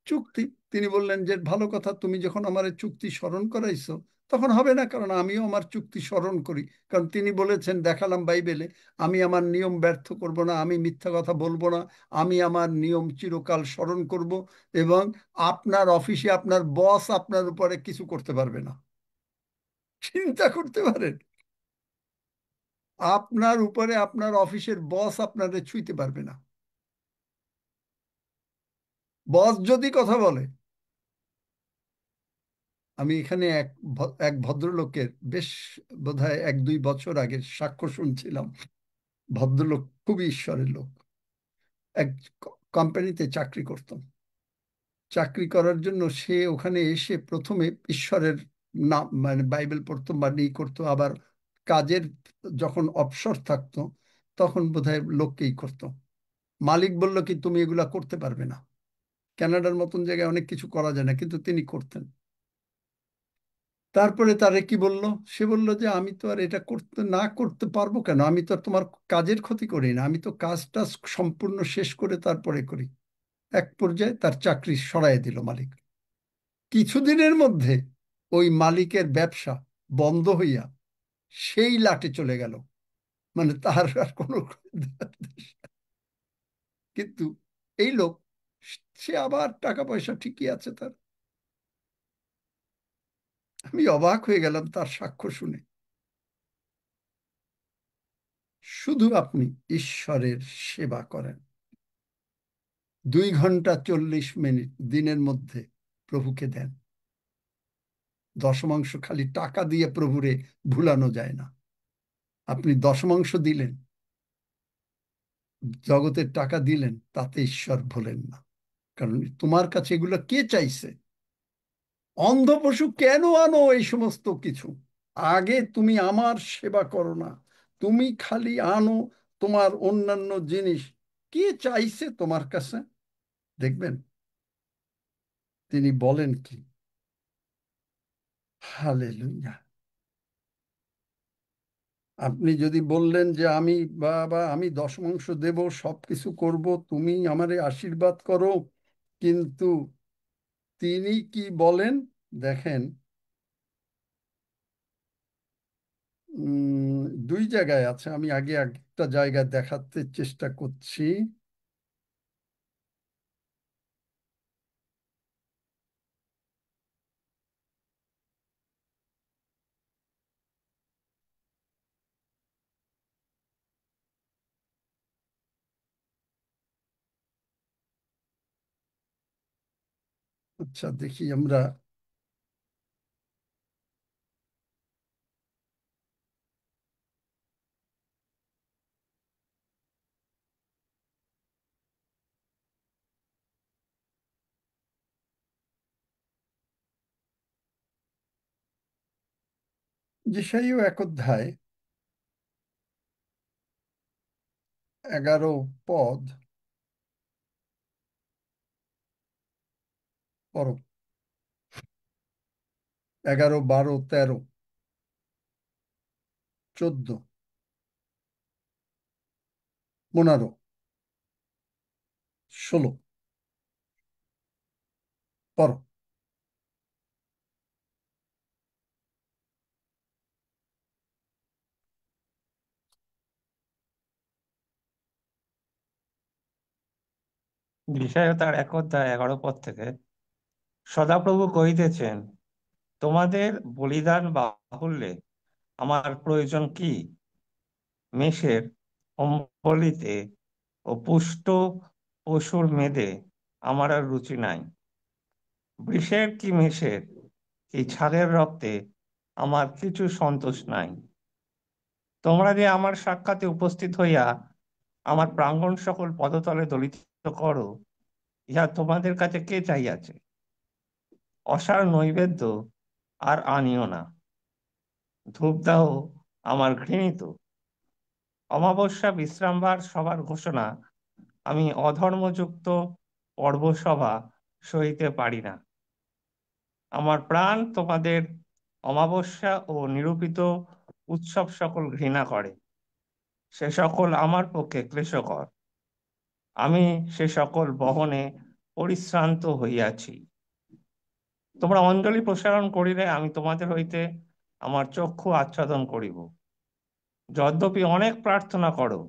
চুক্তি। তিনি বললেন যে ভালো কথা, তুমি যখন আমার চুক্তি স্মরণ করাইছো তখন হবে না, কারণ আমিও আমার চুক্তি স্মরণ করি। কারণ তিনি বলেছেন, দেখালাম বাইবেলে, আমি আমার নিয়ম ব্যর্থ করব না, আমি মিথ্যা কথা বলবো না, আমি আমার নিয়ম চিরকাল স্মরণ করব। এবং আপনার অফিসে আপনার বস আপনার উপরে কিছু করতে পারবে না। চিন্তা করতে পারেন, আপনার উপরে আপনার অফিসের বস আপনারে ছুঁইতে পারবে না। বস যদি কথা বলে, আমি এখানে এক ভদ্রলোকের বেশ বোধহয় 1-2 বছর আগে সাক্ষ্য শুনছিলাম। ভদ্রলোক খুবই ঈশ্বরের লোক, এক কোম্পানিতে চাকরি করতাম। চাকরি করার জন্য সে ওখানে এসে প্রথমে ঈশ্বরের নাম মানে বাইবেল পড়তো বা ই করতো, আবার কাজের যখন অবসর থাকতো তখন বোধহয় লোককেই করতো। মালিক বলল কি তুমি এগুলা করতে পারবে না, কানাডার মতন জায়গায় অনেক কিছু করা যায় না, কিন্তু তিনি করতেন। তারপরে তারে কি বলল? সে বলল যে আমি তো আর এটা করতে পারবো কেন, আমি তো আর তোমার কাজের ক্ষতি করি না, আমি তো কাজটা সম্পূর্ণ শেষ করে তারপরে করি। এক পর্যায়ে তার চাকরি সরায় দিল মালিক। কিছুদিনের মধ্যে ওই মালিকের ব্যবসা বন্ধ হইয়া সেই লাটে চলে গেল। মানে তার আর কোনো কিন্তু এই লোক, সে আবার টাকা পয়সা ঠিকই আছে তার। আমি অবাক হয়ে গেলাম তার সাক্ষ্য শুনে। শুধু আপনি ঈশ্বরের সেবা করেন, 2 ঘন্টা 40 মিনিট দিনের মধ্যে প্রভুকে দেন। দশমাংশ খালি টাকা দিয়ে প্রভুরে ভুলানো যায় না। আপনি দশমাংশ দিলেন, জগতের টাকা দিলেন, তাতে ঈশ্বর ভোলেন না। কারণ তোমার কাছে এগুলো কে চাইছে? অন্ধ পশু কেন আনো এই সমস্ত কিছু? আগে তুমি আমার সেবা করো না, তুমি খালি আনো তোমার অন্যান্য জিনিস। কে চাইছে তোমার কাছে? দেখবেন তিনি বলেন কি, হালেলুয়া। আপনি যদি বললেন যে আমি বাবা আমি দশমাংশ দেব, সবকিছু করব, তুমি আমারে আশীর্বাদ করো, কিন্তু তিনি কি বলেন দেখেন, 2 জায়গায় আছে, আমি আগে একটা জায়গায় দেখাতে চেষ্টা করছি। আচ্ছা দেখি আমরা, যেসাইও 1 অধ্যায় 11 পদ পড়ো, 11, 12, 13, 14, 15, 16 পড়ো। বিষয় তার 1 অধ্যায় 11 পদ থেকে, সদাপ্রভু কহিতেছেন, তোমাদের বলিদান বাহুল্যে আমার প্রয়োজন কি? মেষের অম্বলিতে ও পুষ্ট পশুর মেদে আমার আর রুচি নাই। বৃষের কি মেষের কি ছাগের রক্তে আমার কিছু সন্তোষ নাই। তোমরা যে আমার সাক্ষাতে উপস্থিত হইয়া আমার প্রাঙ্গণ সকল পদতলে দলিত করো, ইহা তোমাদের কাছে কে চাইয়াছে? অসার নৈবেদ্য আর আনিও না, ধূপদাহ আমার ঘৃণিত। অমাবস্যা বিশ্রামবার সবার ঘোষণা আমি অধর্মযুক্ত পর্বসভা সইতে পারি না। আমার প্রাণ তোমাদের অমাবস্যা ও নিরূপিত উৎসব সকল ঘৃণা করে, সে সকল আমার পক্ষে ক্লেশকর। আমি সে সকল বহনে পরিশ্রান্ত হইয়াছি। তোমরা অঞ্জলি প্রসারণ করিলে আমি তোমাদের হইতে আমার চক্ষু আচ্ছাদন করিব। যদ্যপি অনেক প্রার্থনা করো,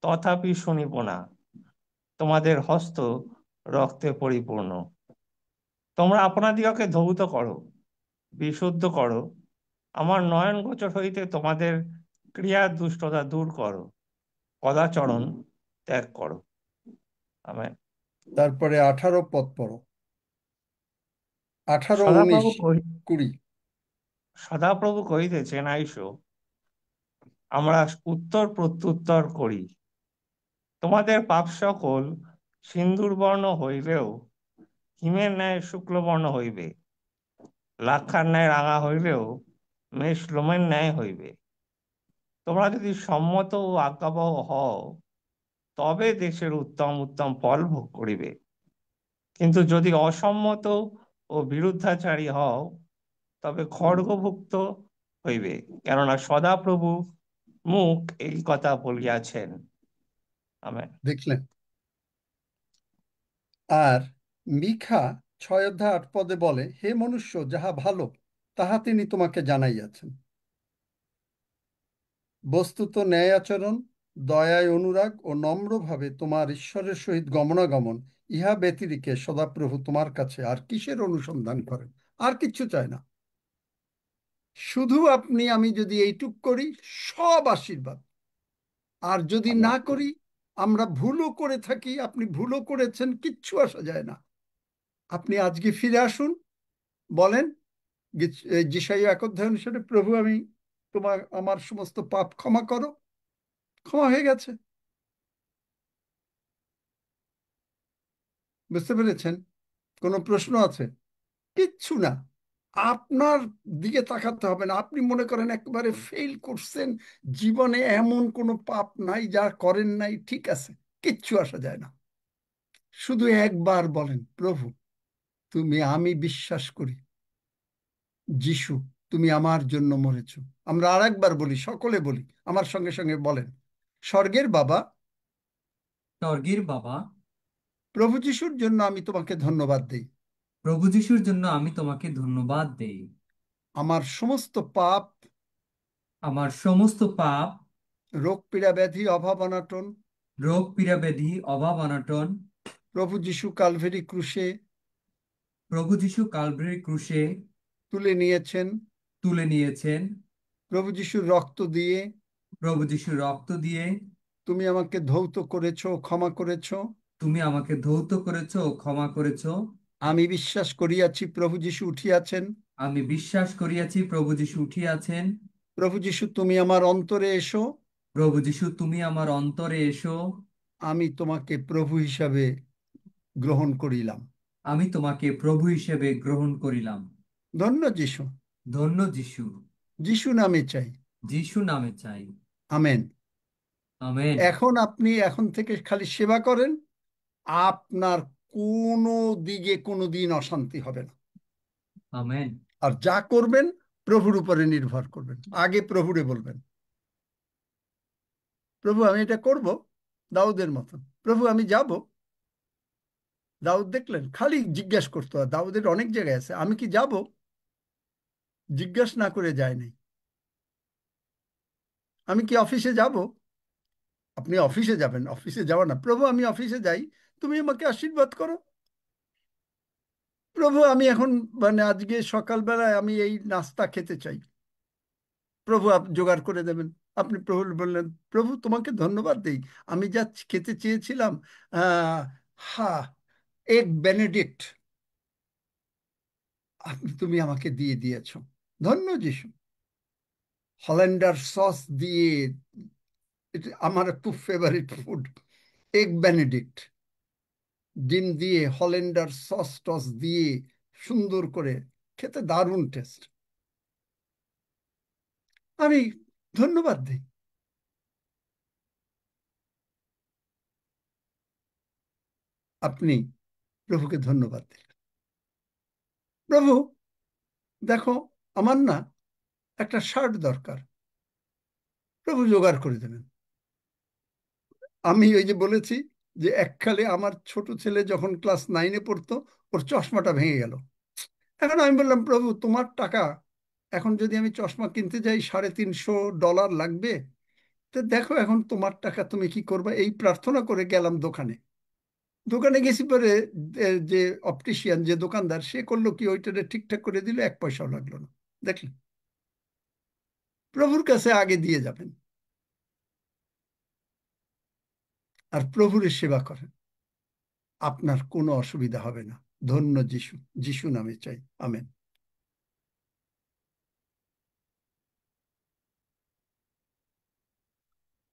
তথাপি শুনিব না, তোমাদের হস্ত রক্তে পরিপূর্ণ। তোমরা আপনাদিগকে ধৌত করো, বিশুদ্ধ করো, আমার নয়ন গোচর হইতে তোমাদের ক্রিয়া দুষ্টতা দূর করো, কদাচরণ ত্যাগ করো। আমেন। তারপরে 18 পদ পড়ো, 18, 19, সদাপ্রভু 20। সদাপ্রভু কহিতেছেন, আইসো, আমরা উত্তর প্রত্যুত্তর করি। তোমাদের পাপ সকল সিন্দুর বর্ণ হইলেও হিমের ন্যায় শুক্লবর্ণ হইবে, লাক্ষার ন্যায় রাঙা হইলেও মেষ লোমের ন্যায় হইবে। তোমরা যদি সম্মত ও আজ্ঞাবহ হও, তবে দেশের উত্তম উত্তম ফল ভোগ করিবে। কিন্তু যদি অসম্মত ও বিরুদ্ধাচারী হও, তবে খড়গভুক্ত হইবে, কেননা সদাপ্রভু মুখ এই কথা বলিয়াছেন। আমেন। দেখলেন? আর মিখা 6 অধ্যায় 8 পদে বলে, হে মনুষ্য, যাহা ভালো তাহা তিনি তোমাকে জানাইয়াছেন। বস্তুত ন্যায় আচরণ, দয়ায় অনুরাগ ও নম্রভাবে তোমার ঈশ্বরের সহিত গমনাগমন, ইহা ব্যতিরেকে সদাপ্রভু তোমার কাছে আর কিসের অনুসন্ধান করেন? আর কিচ্ছু চায় না। শুধু আমি যদি এইটুক করি, সব আশীর্বাদ। আর যদি না করি, আমরা ভুলও করে থাকি, আপনি ভুলও করেছেন, কিচ্ছু আসা যায় না। আপনি আজকে ফিরে আসুন, বলেন যিশাইয়া 1 অধ্যায় অনুসারে, প্রভু আমি আমার সমস্ত পাপ ক্ষমা করো। ক্ষমা হয়ে গেছে। বুঝতে পেরেছেন? কোনো প্রশ্ন আছে? কিচ্ছু না। আপনার দিকে তাকাতে হবে না। আপনি মনে করেন একেবারে ফেল করছেন, জীবনে এমন কোনো পাপ নাই যা করেন নাই, ঠিক আছে, কিচ্ছু আসা যায় না। শুধু একবার বলেন, প্রভু আমি বিশ্বাস করি যিশু তুমি আমার জন্য মরেছ। আমরা আরেকবার বলি, সকলে বলি, আমার সঙ্গে সঙ্গে বলেন, স্বর্গের বাবা, স্বর্গের বাবা, প্রভু যিশুর জন্য আমি তোমাকে ধন্যবাদ দিই। প্রভু যিশুর জন্য আমি তোমাকে ধন্যবাদ দেই। আমার সমস্ত পাপ, আমার সমস্ত পাপ, রোগ পীড়া ব্যাধি অভাব অনাটন, রোগ পীড়া ব্যাধি অভাব অনাটন, প্রভু যিশু কালভেরি ক্রুশে প্রভু যিশু কালভারি ক্রুশে তুলে নিয়েছেন। তুলে নিয়েছেন। প্রভু যিশুর রক্ত দিয়ে, প্রভু যিশুর রক্ত দিয়ে তুমি আমাকে ধৌত করেছো, ক্ষমা করেছো। তুমি আমাকে ধৌত করেছো, ক্ষমা করেছো। আমি বিশ্বাস করিয়াছি প্রভু যিশু উঠিয়াছেন। আমি বিশ্বাস করিয়াছি প্রভু যিশু উঠিয়াছেন। প্রভু যিশু তুমি আমার অন্তরে এসো। প্রভু যিশু তুমি আমার অন্তরে এসো। আমি তোমাকে প্রভু হিসাবে গ্রহণ করিলাম। আমি তোমাকে প্রভু হিসেবে গ্রহণ করিলাম। ধন্য যিশু। ধন্য যিশু। যিশু নামে চাই। যিশু নামে চাই। আমেন। আমেন। এখন থেকে খালি সেবা করেন, আপনার কোনো দিকে কোনো দিন অশান্তি হবে না। আমেন। আর যা করবেন প্রভুর উপরে নির্ভর করবেন। আগে প্রভুরে বলবেন, প্রভু আমি এটা করব, দাউদের মতন। প্রভু আমি যাব। দাউদ দেখলেন খালি জিজ্ঞেস করতো, আর দাউদের অনেক জায়গায় আছে, আমি কি যাব? জিজ্ঞাসা না করে যায় নাই। আমি কি অফিসে যাব? আপনি অফিসে যাবেন, অফিসে যাওয়া না, প্রভু আমি অফিসে যাই, তুমি আমাকে আশীর্বাদ করো। প্রভু আমি এখন আজকে সকালবেলায় আমি এই নাস্তা খেতে চাই, প্রভু আপনি জোগাড় করে দেবেন। আপনি প্রভু বললেন, প্রভু তোমাকে ধন্যবাদ দেই, আমি যা খেতে চেয়েছিলাম, হ্যাঁ, এগ বেনেডিক্ট তুমি আমাকে দিয়ে দিয়েছ। ধন্য যিশু। হল্যান্ডার সস দিয়ে, এটা আমার খুব ফেভারিট ফুড, এগ বেনেডিক্ট, ডিম দিয়ে হল্যান্ডার সস টস দিয়ে সুন্দর করে খেতে দারুণ টেস্ট। আমি ধন্যবাদ দিই। আপনি প্রভুকে ধন্যবাদ দিলেন। প্রভু দেখো আমার না একটা শার্ট দরকার, প্রভু জোগাড় করে দেবেন। আমি ওই যে বলেছি যে এককালে আমার ছোট ছেলে যখন ক্লাস 9-এ পড়তো, ওর চশমাটা ভেঙে গেল। এখন আমি বললাম, প্রভু তোমার টাকা, এখন যদি আমি চশমা কিনতে যাই $350 লাগবে, তো দেখো এখন তোমার টাকা, তুমি কি করবে? এই প্রার্থনা করে গেলাম দোকানে। দোকানে গেছি পরে যে অপটিশিয়ান, যে দোকানদার, সে করলো কি, ওইটা ঠিকঠাক করে দিল, 1 পয়সাও লাগলো না। দেখলেন, প্রভুর কাছে আগে দিয়ে যাবেন আর প্রভুর সেবা করেন, আপনার কোনো অসুবিধা হবে না। ধন্য যিশু। যিশু নামে চাই। আমেন।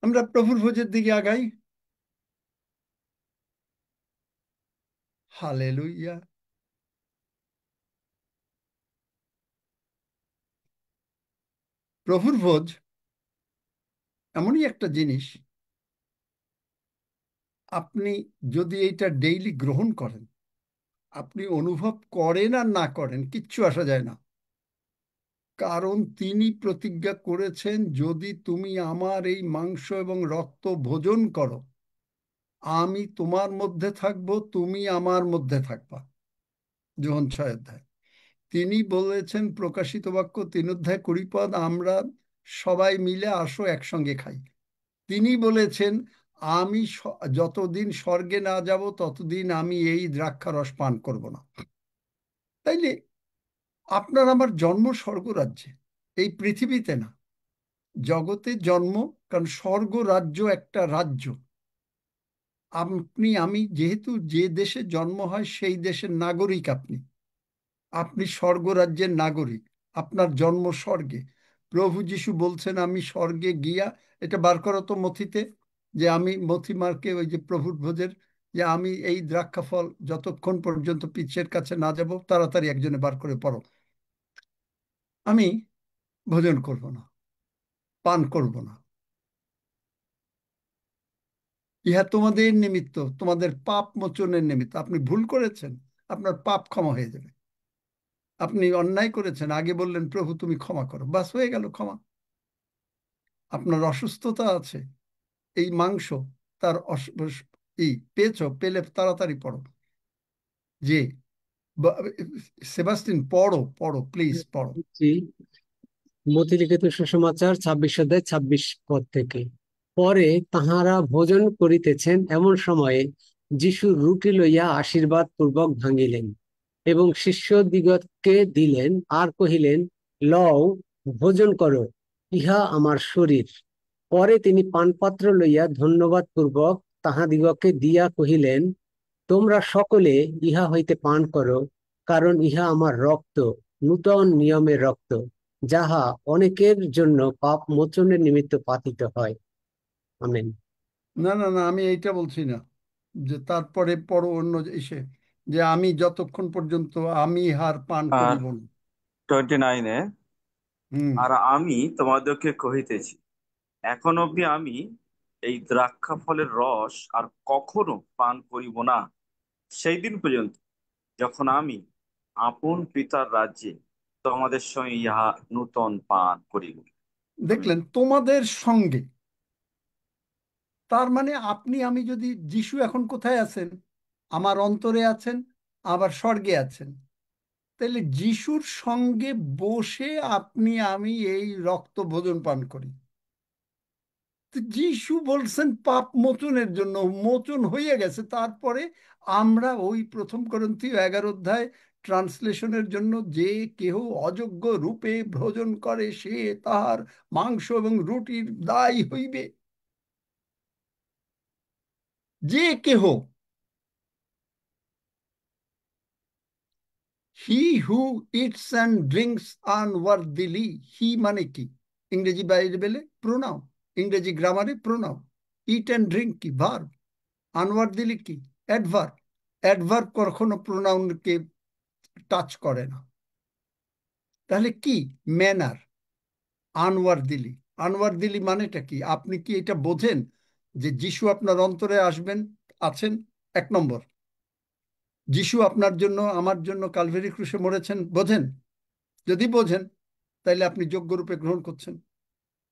আমরা প্রভুর ভোজের দিকে আগাই। হালেলুইয়া। প্রভুর ভোজ এমনই একটা জিনিস, আপনি যদি এইটা ডেইলি গ্রহণ করেন, আপনি অনুভব করেন আর না করেন, কিচ্ছু আসা যায় না। কারণ তিনি প্রতিজ্ঞা করেছেন, যদি তুমি আমার এই মাংস এবং রক্ত ভোজন করো, আমি তোমার মধ্যে থাকবো, তুমি আমার মধ্যে থাকবা। যোহন 6 অধ্যায়। তিনি বলেছেন, প্রকাশিত বাক্য 3 অধ্যায় 20 পদ, আমরা সবাই মিলে আসো একসঙ্গে খাই। তিনি বলেছেন, আমি যতদিন স্বর্গে না যাব ততদিন আমি এই দ্রাক্ষারস পান করব না। তাইলে আপনার আমার জন্ম স্বর্গরাজ্যে, এই পৃথিবীতে না, জগতে জন্ম। কারণ স্বর্গ রাজ্য একটা রাজ্য। আপনি আমি যেহেতু যে দেশে জন্ম হয় সেই দেশের নাগরিক, আপনি আপনি স্বর্গরাজ্যের নাগরিক। আপনার জন্ম স্বর্গে। প্রভু যিশু বলছেন, আমি স্বর্গে গিয়া, এটা বার করো তো মথিতে, যে আমি মথিমার্কে ওই যে প্রভুর ভোজের, যে আমি এই দ্রাক্ষা ফল যতক্ষণ পর্যন্ত পিছের কাছে না যাব, তাড়াতাড়ি একজনে বার করে পড়ো, আমি ভোজন করব না, পান করব না। ইহা তোমাদের নিমিত্ত, তোমাদের পাপ মোচনের নিমিত্ত। আপনি ভুল করেছেন, আপনার পাপ ক্ষমা হয়ে যাবে। আপনি অন্যায় করেছেন, আগে বললেন প্রভু তুমি ক্ষমা করো, বাস হয়ে গেল ক্ষমা। আপনার অসুস্থতা আছে, এই মাংস, তার পেয়েছো, পেলে তাড়াতাড়ি পড়ো। যে সেবাস্টিন, পড়ো পড়ো, প্লিজ পড়ো। মতিলিখিত সুসমাচার 26 অধ্যায় 26 পদ থেকে। পরে তাহারা ভোজন করিতেছেন, এমন সময়ে যীশু রুটি লইয়া আশীর্বাদ পূর্বক ভাঙিলেন এবং শিষ্যদিগকে দিলেন, আর কহিলেন, লও, ভোজন করো, ইহা আমার শরীর। পরে তিনি পানপাত্র লইয়া ধন্যবাদ পূর্বক তাহাদিগকে দিয়া কহিলেন, তোমরা সকলে ইহা হইতে পান করো, কারণ ইহা আমার রক্ত, নূতন নিয়মের রক্ত, যাহা অনেকের জন্য পাপ মোচনের নিমিত্ত পাতিত হয়। আমেন। না না না, আমি এইটা বলছি না, যে তারপরে পড়ো অন্য এসে, যে আমি যতক্ষণ পর্যন্ত আমি ইহার পান আর করিব না। 29-এ, আর আমি তোমাদেরকে কহিতেছি, এখন অবধি আমি এই দ্রাক্ষা ফলের রস আর কখনো পান করিব না, সেই দিন পর্যন্ত যখন আমি আপন পিতার রাজ্যে তোমাদের সঙ্গে ইহা নূতন পান করিব। দেখলেন, তোমাদের সঙ্গে। তার মানে আপনি আমি যদি, যিশু এখন কোথায় আছেন? আমার অন্তরে আছেন, আবার স্বর্গে আছেন। তাহলে যিশুর সঙ্গে বসে আপনি আমি এই রক্ত ভোজন পান করি। তো যিশু বলছেন পাপ মোচনের জন্য, মোচন হয়ে গেছে। তারপরে আমরা ওই 1 কোরিন্থীয় 11 অধ্যায় ট্রান্সলেশনের জন্য, যে কেহ অযোগ্য রূপে ভোজন করে সে তাহার মাংস এবং রুটির দায় হইবে। যে কেহ, হি হু ইটস অ্যান্ড ড্রিঙ্কস আনওয়ার্দিলি। হি মানে কি? ইংরেজি বাইবেলে প্রোনাউন, ইংরেজি গ্রামারে প্রোনাউন। ইট অ্যান্ড ড্রিঙ্ক কি? ভার্ব। আনওয়ার্দিলি কি? অ্যাডভার্ব। অ্যাডভার্ব কখনো প্রোনাউনকে টাচ করে না। তাহলে কি? ম্যানার। আনওয়ার্দিলি, আনওয়ার্দিলি মানেটা কি? আপনি কি এটা বোঝেন যে যিশু আপনার অন্তরে আসবেন, আছেন? 1 নম্বর, যিশু আপনার জন্য আমার জন্য কালভারি ক্রুশে মরেছেন, বোঝেন? যদি বোঝেন, তাইলে আপনি যোগ্য রূপে গ্রহণ করছেন।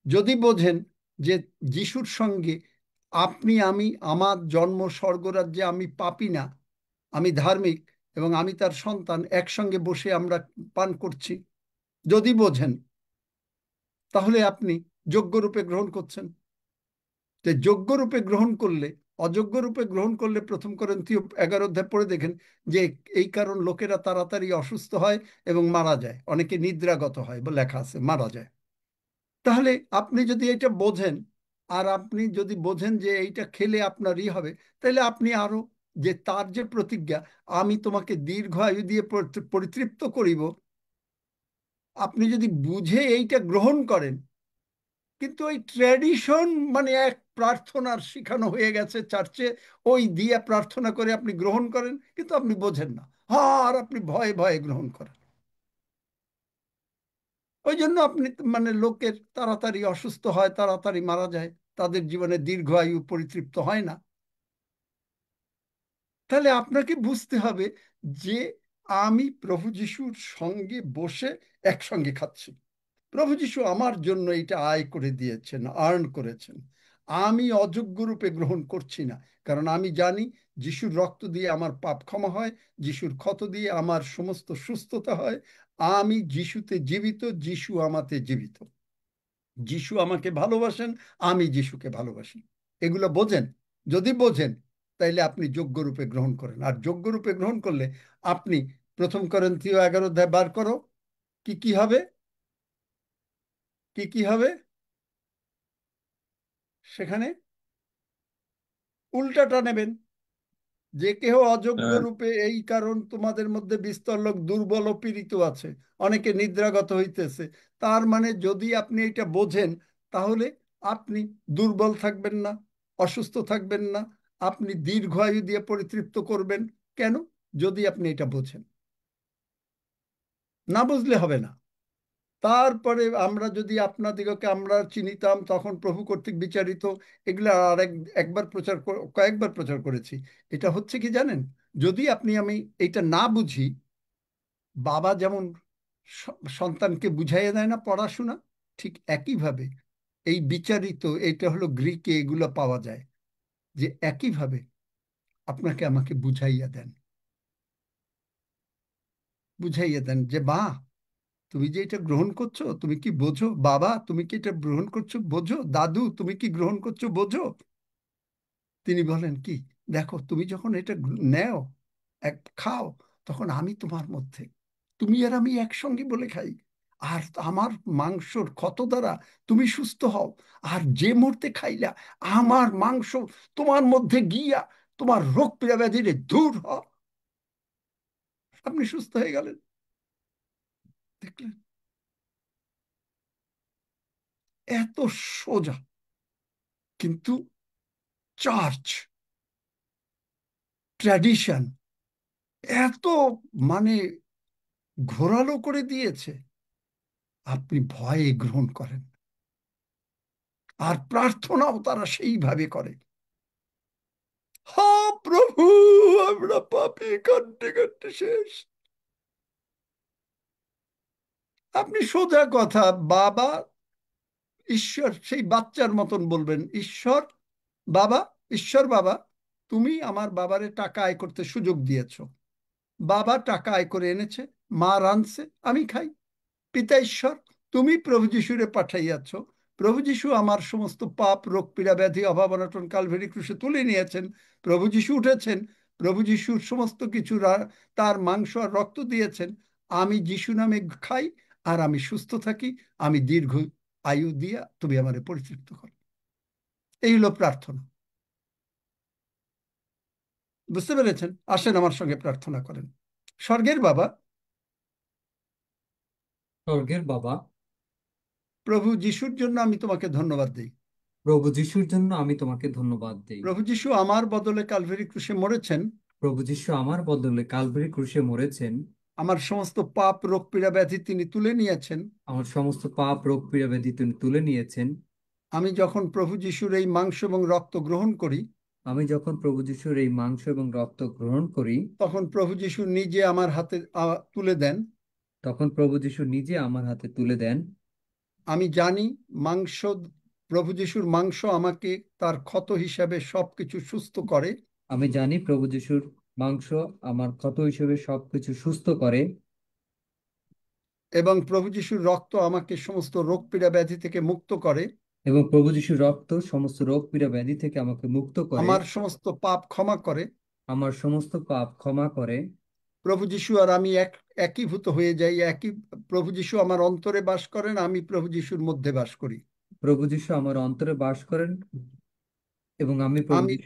যদি বোঝেন যে যিশুর সঙ্গে আপনি আমি, আমার জন্ম স্বর্গরাজ্যে, আমি পাপী না, আমি ধার্মিক এবং আমি তার সন্তান, একসঙ্গে বসে আমরা পান করছি, যদি বোঝেন, তাহলে আপনি যোগ্য রূপে গ্রহণ করছেন। যে যোগ্য রূপে গ্রহণ করলে, অযোগ্য রূপে গ্রহণ করলে 1 কোরিন্থীয় 11 অধ্যায় পড়ে দেখেন যে এই কারণ লোকেরা তাড়াতাড়ি অসুস্থ হয় এবং মারা যায়, অনেকে নিদ্রাগত হয় বলে লেখা আছে, মারা যায়। তাহলে আপনি যদি এটা বোঝেন, আর আপনি যদি বোঝেন যে এইটা খেলে আপনারই হবে, তাহলে আপনি আরো, যে তার যে প্রতিজ্ঞা, আমি তোমাকে দীর্ঘ আয়ু দিয়ে পরিতৃপ্ত করিব, আপনি যদি বুঝে এইটা গ্রহণ করেন। কিন্তু ওই ট্র্যাডিশন, মানে এক প্রার্থনার শিখানো হয়ে গেছে চার্চে, ওই দিয়ে প্রার্থনা করে আপনি গ্রহণ করেন, কিন্তু আপনি বোঝেন না। আর আপনি ভয়ে ভয়ে গ্রহণ করেন। ওই জন্য আপনি, মানে লোকের তাড়াতাড়ি অসুস্থ হয়, তাড়াতাড়ি মারা যায়, তাদের জীবনে দীর্ঘ আয়ু পরিতৃপ্ত হয় না। তাহলে আপনাকে বুঝতে হবে যে আমি প্রভু যিশুর সঙ্গে বসে একসঙ্গে খাচ্ছি। প্রভু যিশু আমার জন্য এটা আয় করে দিয়েছেন, আর্ন করেছেন। আমি অযোগ্য রূপে গ্রহণ করছি না, কারণ আমি জানি যিশুর রক্ত দিয়ে আমার পাপ ক্ষমা হয়, যিশুর ক্ষত দিয়ে আমার সমস্ত সুস্থতা হয়। আমি যিশুতে জীবিত, যিশু আমাতে জীবিত। যিশু আমাকে ভালোবাসেন, আমি যিশুকে ভালোবাসি। এগুলো বোঝেন? যদি বোঝেন তাইলে আপনি যোগ্য রূপে গ্রহণ করেন। আর যোগ্য রূপে গ্রহণ করলে আপনি 1 Corinthians 11 বার করো, কি কি হবে? কি কি হবে সেখানে? উল্টাটা নেবেন, যে কেহ অযোগ্য রূপে, এই কারণ তোমাদের মধ্যে বিস্তর লোক দুর্বল ও পীড়িত আছে, অনেকে নিদ্রাগত হইতেছে। তার মানে যদি আপনি এটা বোঝেন তাহলে আপনি দুর্বল থাকবেন না, অসুস্থ থাকবেন না, আপনি দীর্ঘায়ু দিয়ে পরিতৃপ্ত করবেন। কেন? যদি আপনি এটা বোঝেন। না বুঝলে হবে না। তারপরে আমরা যদি আপনাদিগকে আমরা চিনিতাম তখন প্রভু কর্তৃক বিচারিত, এগুলো আর একবার কয়েকবার প্রচার করেছি। এটা হচ্ছে কি জানেন, যদি আমি এটা না বুঝি, বাবা যেমন সন্তানকে বুঝাইয়া দেয় না পড়াশোনা, ঠিক একইভাবে এই বিচারিত, এটা হলো গ্রিকে এগুলো পাওয়া যায়, যে একইভাবে আপনাকে আমাকে বুঝাইয়া দেন যে বা তুমি যে এটা গ্রহণ করছো, তুমি কি বোঝো? বাবা তুমি কি এটা গ্রহণ করছো বোঝো? দাদু তুমি কি গ্রহণ করছো বোঝো? তিনি বলেন কি, দেখো তুমি যখন এটা নেও, খাও, তখন আমি তোমার মধ্যে, তুমি আর আমি একসঙ্গে বলে খাই, আর আমার মাংসর ক্ষত দ্বারা তুমি সুস্থ হও। আর যে মুহূর্তে খাইলা আমার মাংস তোমার মধ্যে গিয়া তোমার রোগ পীড়া ব্যাধিরে দূর হ, আপনি সুস্থ হয়ে গেলেন। দেখলেন? এত সোজা। কিন্তু চার্চ, ট্র্যাডিশন এত মানে ঘোরালো করে দিয়েছে, আপনি ভয়ে গ্রহণ করেন। আর প্রার্থনাও তারা সেইভাবে করে, হা প্রভু আমরা পাপী, কাঁদতে কাঁদতে শেষ। আপনি সোজা কথা বাবা ঈশ্বর, সেই বাচ্চার মতন বলবেন, ঈশ্বর বাবা, ঈশ্বর বাবা তুমি আমার বাবারে টাকা আয় করতে সুযোগ দিয়েছ, বাবা টাকা আয় করে এনেছে, মা রাঁধছে, আমি খাই। পিতা ঈশ্বর তুমি প্রভু যিশুরে পাঠাইয়াছ, প্রভু যিশু আমার সমস্ত পাপ, রোগ পীড়া ব্যাধি, অভাব অনটন কালভারি ক্রুশে তুলে নিয়েছেন, প্রভু যিশু উঠেছেন, প্রভু যিশুর সমস্ত কিছু তার মাংস আর রক্ত দিয়েছেন, আমি যিশু নামে খাই আর আমি সুস্থ থাকি, আমি দীর্ঘ আয়ু দিয়া তুমি আমারে পরিতৃপ্ত করো। এই হলো প্রার্থনা। বুঝতে পেরেছেন? আসেন আমার সঙ্গে প্রার্থনা করেন। স্বর্গের বাবা, স্বর্গের বাবা, প্রভু যিশুর জন্য আমি তোমাকে ধন্যবাদ দিই। প্রভু যিশুর জন্য আমি তোমাকে ধন্যবাদ দেই। প্রভু যিশু আমার বদলে কালভারি ক্রুশে মরেছেন, প্রভু যিশু আমার বদলে কালভারি ক্রুশে মরেছেন, আমার সমস্ত পাপ, রোগ পীড়া ব্যাধি তিনি তুলে নিয়েছেন। আমার সমস্ত পাপ, রোগ পীড়া ব্যাধি তিনি তুলে নিয়েছেন। আমি যখন প্রভু যিশুর এই মাংস এবং রক্ত গ্রহণ করি, আমি যখন প্রভু যিশুর এই মাংস এবং রক্ত গ্রহণ করি, তখন প্রভু যিশু নিজে আমার হাতে তুলে দেন। তখন প্রভু যিশু নিজে আমার হাতে তুলে দেন। আমি জানি মাংস, প্রভু যিশুর মাংস আমাকে তার ক্ষত হিসাবে সবকিছু সুস্থ করে। আমি জানি প্রভু যিশুর মাংস আমার ক্ষত হিসেবে সবকিছু সুস্থ করে, এবং প্রভু যিশুর রক্ত আমাকে সমস্ত রোগ পীড়া ব্যাধি থেকে মুক্ত করে, এবং প্রভু যিশুর রক্ত সমস্ত রোগ পীড়া ব্যাধি থেকে আমাকে মুক্ত করে, আমার সমস্ত পাপ ক্ষমা করে, আমার সমস্ত পাপ ক্ষমা করে। প্রভু যিশু আর আমি একীভূত হয়ে যাই, প্রভু যিশু আমার অন্তরে বাস করেন, আমি প্রভু যিশুর মধ্যে বাস করি। প্রভু যিশু আমার অন্তরে বাস করেন এবং আমি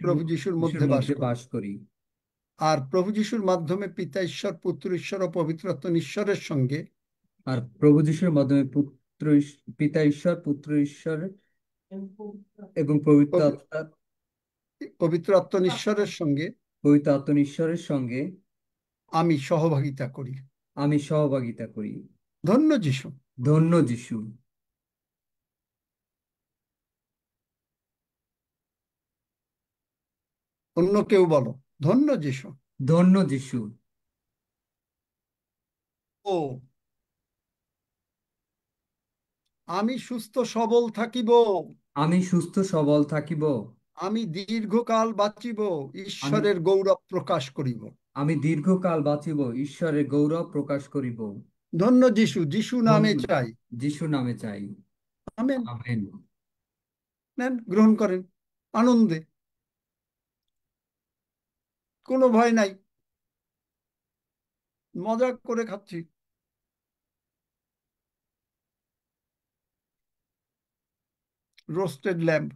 প্রভু যিশুর মধ্যে বাস করি। আর প্রভু যিশুর মাধ্যমে পিতা ঈশ্বর, পুত্র ঈশ্বর ও পবিত্রাত্ম ঈশ্বরের সঙ্গে, আর প্রভু যিশুর মাধ্যমে পিতা ঈশ্বর, পুত্র ঈশ্বর এবং পবিত্র আত্ম ঈশ্বরের সঙ্গে আমি সহভাগিতা করি। ধন্য যিশু, ধন্য যিশু। অন্য কেউ বলো, ধন্য যিশু, ধন্য যিশু। ও আমি সুস্থ সবল থাকিব, আমি সুস্থ সবল থাকিব, আমি দীর্ঘকাল বাঁচিব, ঈশ্বরের গৌরব প্রকাশ করিব। আমি দীর্ঘকাল বাঁচিব, ঈশ্বরের গৌরব প্রকাশ করিব। ধন্য যিশু, যিশু নামে চাই, যিশু নামে চাই। আমেন। আমেন। নেন, গ্রহণ করেন আনন্দে, কোনো ভয় নাই, মজা করে খাচ্ছি। Roasted lamb.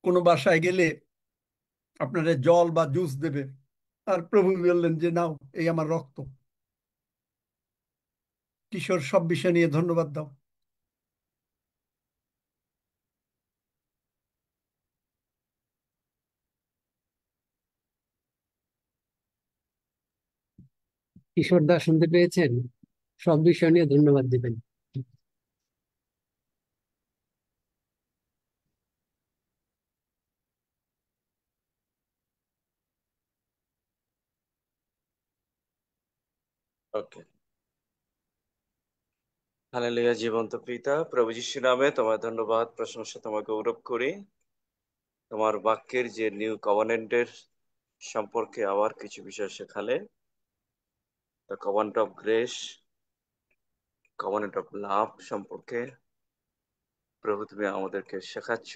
কোনো বাসায় গেলে আপনারা জল বা জুস দেবে, আর প্রভু বললেন যে নাও, এই আমার রক্ত। কিশোর, সব বিষয় নিয়ে ধন্যবাদ দাও। কিশোর দা শুনতে পেয়েছেন? সব বিষয় নিয়ে ধন্যবাদ দিবেন। ওকে। হালেলুয়া। জীবন্ত পিতা, প্রভু যিশুর নামে তোমার ধন্যবাদ, প্রশংসা, তোমাকে গৌরব করি। তোমার বাক্যের যে নিউ কভেনেন্টের সম্পর্কে আবার কিছু বিষয় শেখালে, the covenant of grace, covenant of love সম্পর্কে প্রভু তুমি আমাদেরকে শেখাচ্ছ,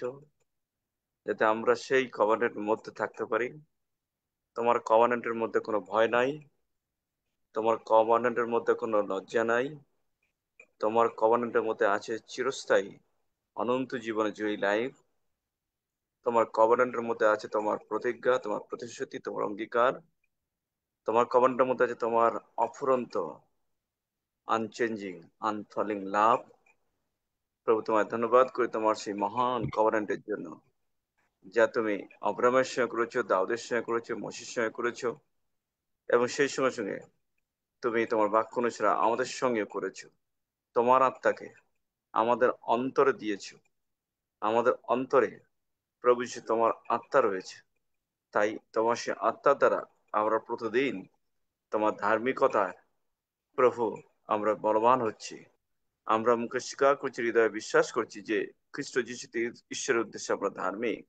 যাতে আমরা সেই কভেনেন্টের মধ্যে থাকতে পারি। তোমার কভেনেন্টের মধ্যে কোনো ভয় নাই, তোমার কভেনেন্টের মধ্যে কোনো লজ্জা নাই, তোমার কভেনেন্টের মধ্যে আছে চিরস্থায়ী অনন্ত জীবনে জয়ী লাইফ। তোমার কভেনেন্টের মধ্যে আছে তোমার প্রতিজ্ঞা, তোমার প্রতিশ্রুতি, তোমার অঙ্গীকার। তোমার কভেনেন্টের মধ্যে আছে তোমার অফুরন্ত আনচেঞ্জিং আনফলিং লাভ। প্রভু তোমায় ধন্যবাদ করি তোমার সেই মহান কভেনেন্টের জন্য, যা তুমি আব্রাহামের সঙ্গে করেছো, দাউদের সঙ্গে করেছো, মোশির সঙ্গে করেছো, এবং সেই সঙ্গে সঙ্গে তুমি তোমার বাক্য অনুসারে আমাদের সঙ্গে করেছো। তোমার আত্মাকে আমাদের অন্তরে দিয়েছো। আমাদের অন্তরে প্রভু যীশু তোমার আত্মা রয়েছে। তাই তোমার সে আত্মার দ্বারা আমরা প্রতিদিন তোমার ধার্মিকতায় প্রভু আমরা বলবান হচ্ছি। আমরা মুখে স্বীকার করছি, হৃদয়ে বিশ্বাস করছি যে খ্রিস্ট যীশুতে ঈশ্বরের উদ্দেশ্যে আমরা ধার্মিক।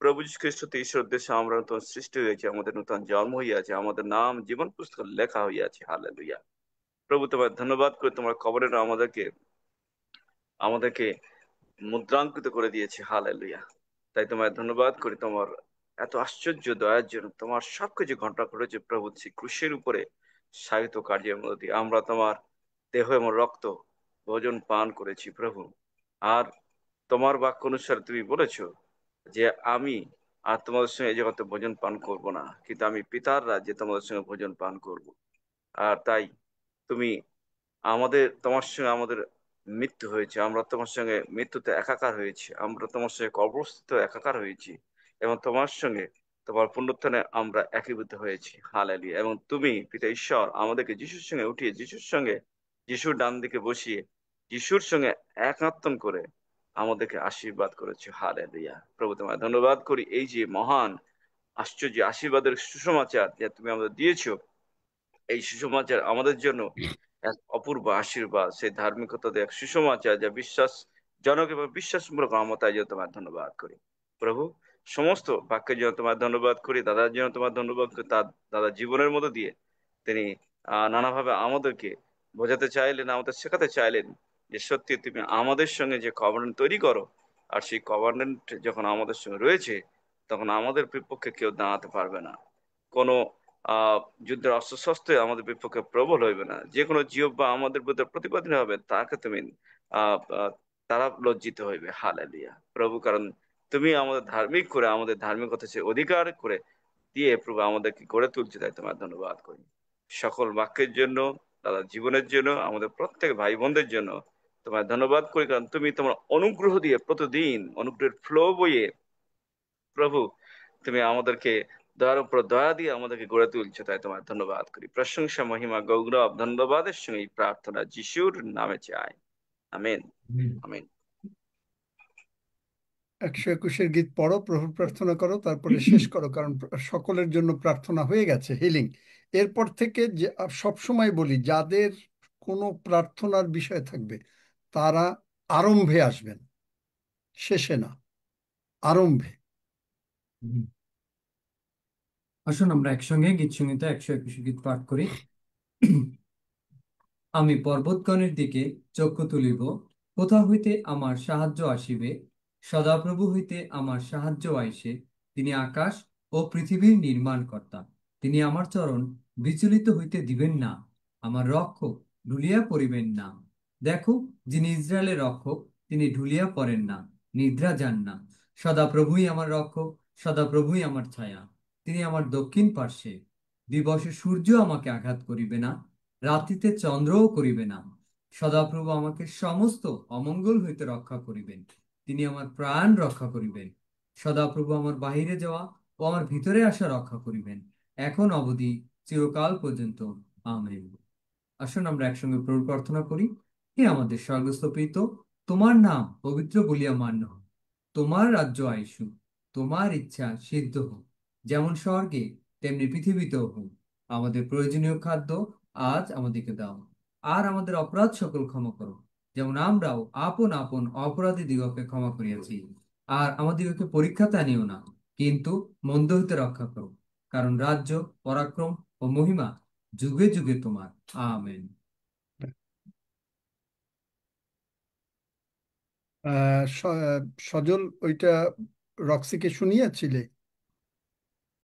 প্রভু যীশু খ্রিস্টতে ঈশ্বরের উদ্দেশ্যে আমরা নতুন সৃষ্টি হয়েছে, আমাদের নতুন জন্ম হইয়াছে, আমাদের নাম জীবন পুস্তকে লেখা হইয়াছে। হালেলুয়া। প্রভু তোমার ধন্যবাদ করে তোমার কবরের আমাদেরকে মুদ্রাঙ্কিত করে দিয়েছে। হালেলুয়া। তাই তোমায় ধন্যবাদ করি তোমার এত আশ্চর্য দয়ার জন্য। তোমার সবকিছু ঘটনা ঘটেছে প্রভু শ্রী ক্রুশের উপরে সাহিত্য কার্যের মধ্যে দিয়ে আমরা তোমার দেহ এবং রক্ত ভোজন পান করেছি প্রভু। আর তোমার বাক্য অনুসারে তুমি বলেছো যে আমি আর তোমাদের সঙ্গে এই জগতে ভোজন পান করব না, কিন্তু আমি পিতার রাজ্যে তোমাদের সঙ্গে ভোজন পান করব। আর তাই তুমি তোমার সঙ্গে আমাদের মৃত্যু হয়েছে, আমরা তোমার সঙ্গে মৃত্যুতে একাকার হয়েছি, আমরা তোমার সঙ্গে কবরস্থিত একাকার হয়েছি, এবং তোমার সঙ্গে তোমার পুনরুত্থানে আমরা একীভূত হয়েছি। হালেলুয়া। এবং তুমি পিতা ঈশ্বর আমাদেরকে যিশুর সঙ্গে উঠিয়ে, যিশুর সঙ্গে, যিশুর ডান দিকে বসিয়ে, যিশুর সঙ্গে একাত্ম করে আমাদেরকে আশীর্বাদ করেছো। হালেলুয়া। প্রভু তোমায় ধন্যবাদ করি এই যে মহান আশ্চর্য আশীর্বাদের সুসমাচার যা তুমি আমাদের দিয়েছো। এই সুসমাচার আমাদের জন্য এক অপূর্ব আশীর্বাদ, সেই ধার্মিকতা এক সুসমাচার যা বিশ্বাসজনক এবং বিশ্বাসমূলক। আমরা তাই জন্য তোমার ধন্যবাদ করি প্রভু। সমস্ত বাক্যের জন্য তোমার ধন্যবাদ করি, দাদার জন্য তোমার ধন্যবাদ করি। তার দাদা জীবনের মধ্যে দিয়ে তিনি নানাভাবে আমাদেরকে বোঝাতে চাইলেন, আমাদের শেখাতে চাইলেন যে সত্যি তুমি আমাদের সঙ্গে যে কভারেন্ট তৈরি করো, আর সেই কভারেন্ট যখন আমাদের সঙ্গে রয়েছে, তখন আমাদের বিপক্ষে কেউ দাঁড়াতে পারবে না। কোনো যুদ্ধের অস্ত্রশস্ত্রে আমাদের বিপক্ষে প্রবল হইবে না। যে কোনো জিহ্বা বা আমাদের বিরুদ্ধে প্রতিবাদী হবে, তাকে তুমি আহ আহ, তারা লজ্জিত হইবে। হালেলুয়া প্রভু। কারণ তুমি আমাদের ধার্মিক করে, আমাদের ধার্মিকতা সে অধিকার করে দিয়ে প্রভু আমাদেরকে গড়ে তুলছে। তাই তোমার ধন্যবাদ করি সকল বাক্যের জন্য, দাদা জীবনের জন্য, আমাদের প্রত্যেক ভাই বোনদের জন্য তোমার ধন্যবাদ করি। কারণ তুমি তোমার অনুগ্রহ দিয়ে প্রতিদিন অনুগ্রহের ফ্লো বইয়ে প্রভু তুমি আমাদেরকে দয়ার উপর দয়া দিয়ে আমাদেরকে গড়ে তুলছো। তাই তোমার ধন্যবাদ করি। প্রশংসা, মহিমা, গৌরব, ধন্যবাদের সঙ্গে এই প্রার্থনা যিশুর নামে চাই। আমেন। আমেন। 121 গীত পড়ো, প্রভু প্রার্থনা করো, তারপরে শেষ করো, কারণ সকলের জন্য প্রার্থনা হয়ে গেছে, হিলিং। এরপর থেকে যে সবসময় বলি, যাদের কোনো প্রার্থনার বিষয় থাকবে তারা আরম্ভে আসবেন, শেষে না, আরম্ভে। আসুন আমরা একসঙ্গে গীত সংহিতা 121 গীত পাঠ করি। আমি পর্বতগণের দিকে চক্ষু তুলিব, কোথা হইতে আমার সাহায্য আসিবে? সদাপ্রভু হইতে আমার সাহায্য আইসে। তিনি আকাশ ও পৃথিবীর নির্মাণকর্তা। তিনি আমার চরণ বিচলিত হইতে দিবেন না, আমার রক্ষক ঢুলিয়া পড়িবেন না। দেখো, যিনি ইসরায়েলের রক্ষক, তিনি ঢুলিয়া পড়েন না, নিদ্রা যান না। সদাপ্রভুই আমার রক্ষক, সদাপ্রভুই আমার ছায়া। তিনি আমার দক্ষিণ পার্শ্বে। দিবসে সূর্য আমাকে আঘাত করিবে না, রাত্রিতে চন্দ্রও করিবে না। সদাপ্রভু আমাকে সমস্ত অমঙ্গল হইতে রক্ষা করিবেন। তিনি আমার প্রাণ রক্ষা করিবেন। সদাপ্রভু আমার বাহিরে যাওয়া ও আমার ভিতরে আসা রক্ষা করিবেন, এখন অবধি চিরকাল পর্যন্ত। আমেন। আসুন আমরা একসঙ্গে প্রভুর প্রার্থনা করি। হে আমাদের স্বর্গস্থ পিতা, তোমার নাম পবিত্র বলিয়া মান্য হোক, তোমার রাজ্য আইসুক, তোমার ইচ্ছা সিদ্ধ হোক, যেমন স্বর্গে তেমনি পৃথিবীতেও হোক। আমাদের প্রয়োজনীয় খাদ্য আজ আমাদেরকে দাও, আর আমাদের অপরাধ সকল ক্ষমা করো, যেমন আমরাও আপন আপন অপরাধী দিগকে ক্ষমা করিয়াছি। আর আমাদিগকে পরীক্ষাতে আনিও না, কিন্তু মন্দ হইতে রক্ষা করো, কারণ রাজ্য, পরাক্রম ও মহিমা যুগে যুগে তোমার। আমেন। সজল ওইটা রক্সিকে শুনিয়েছিলে?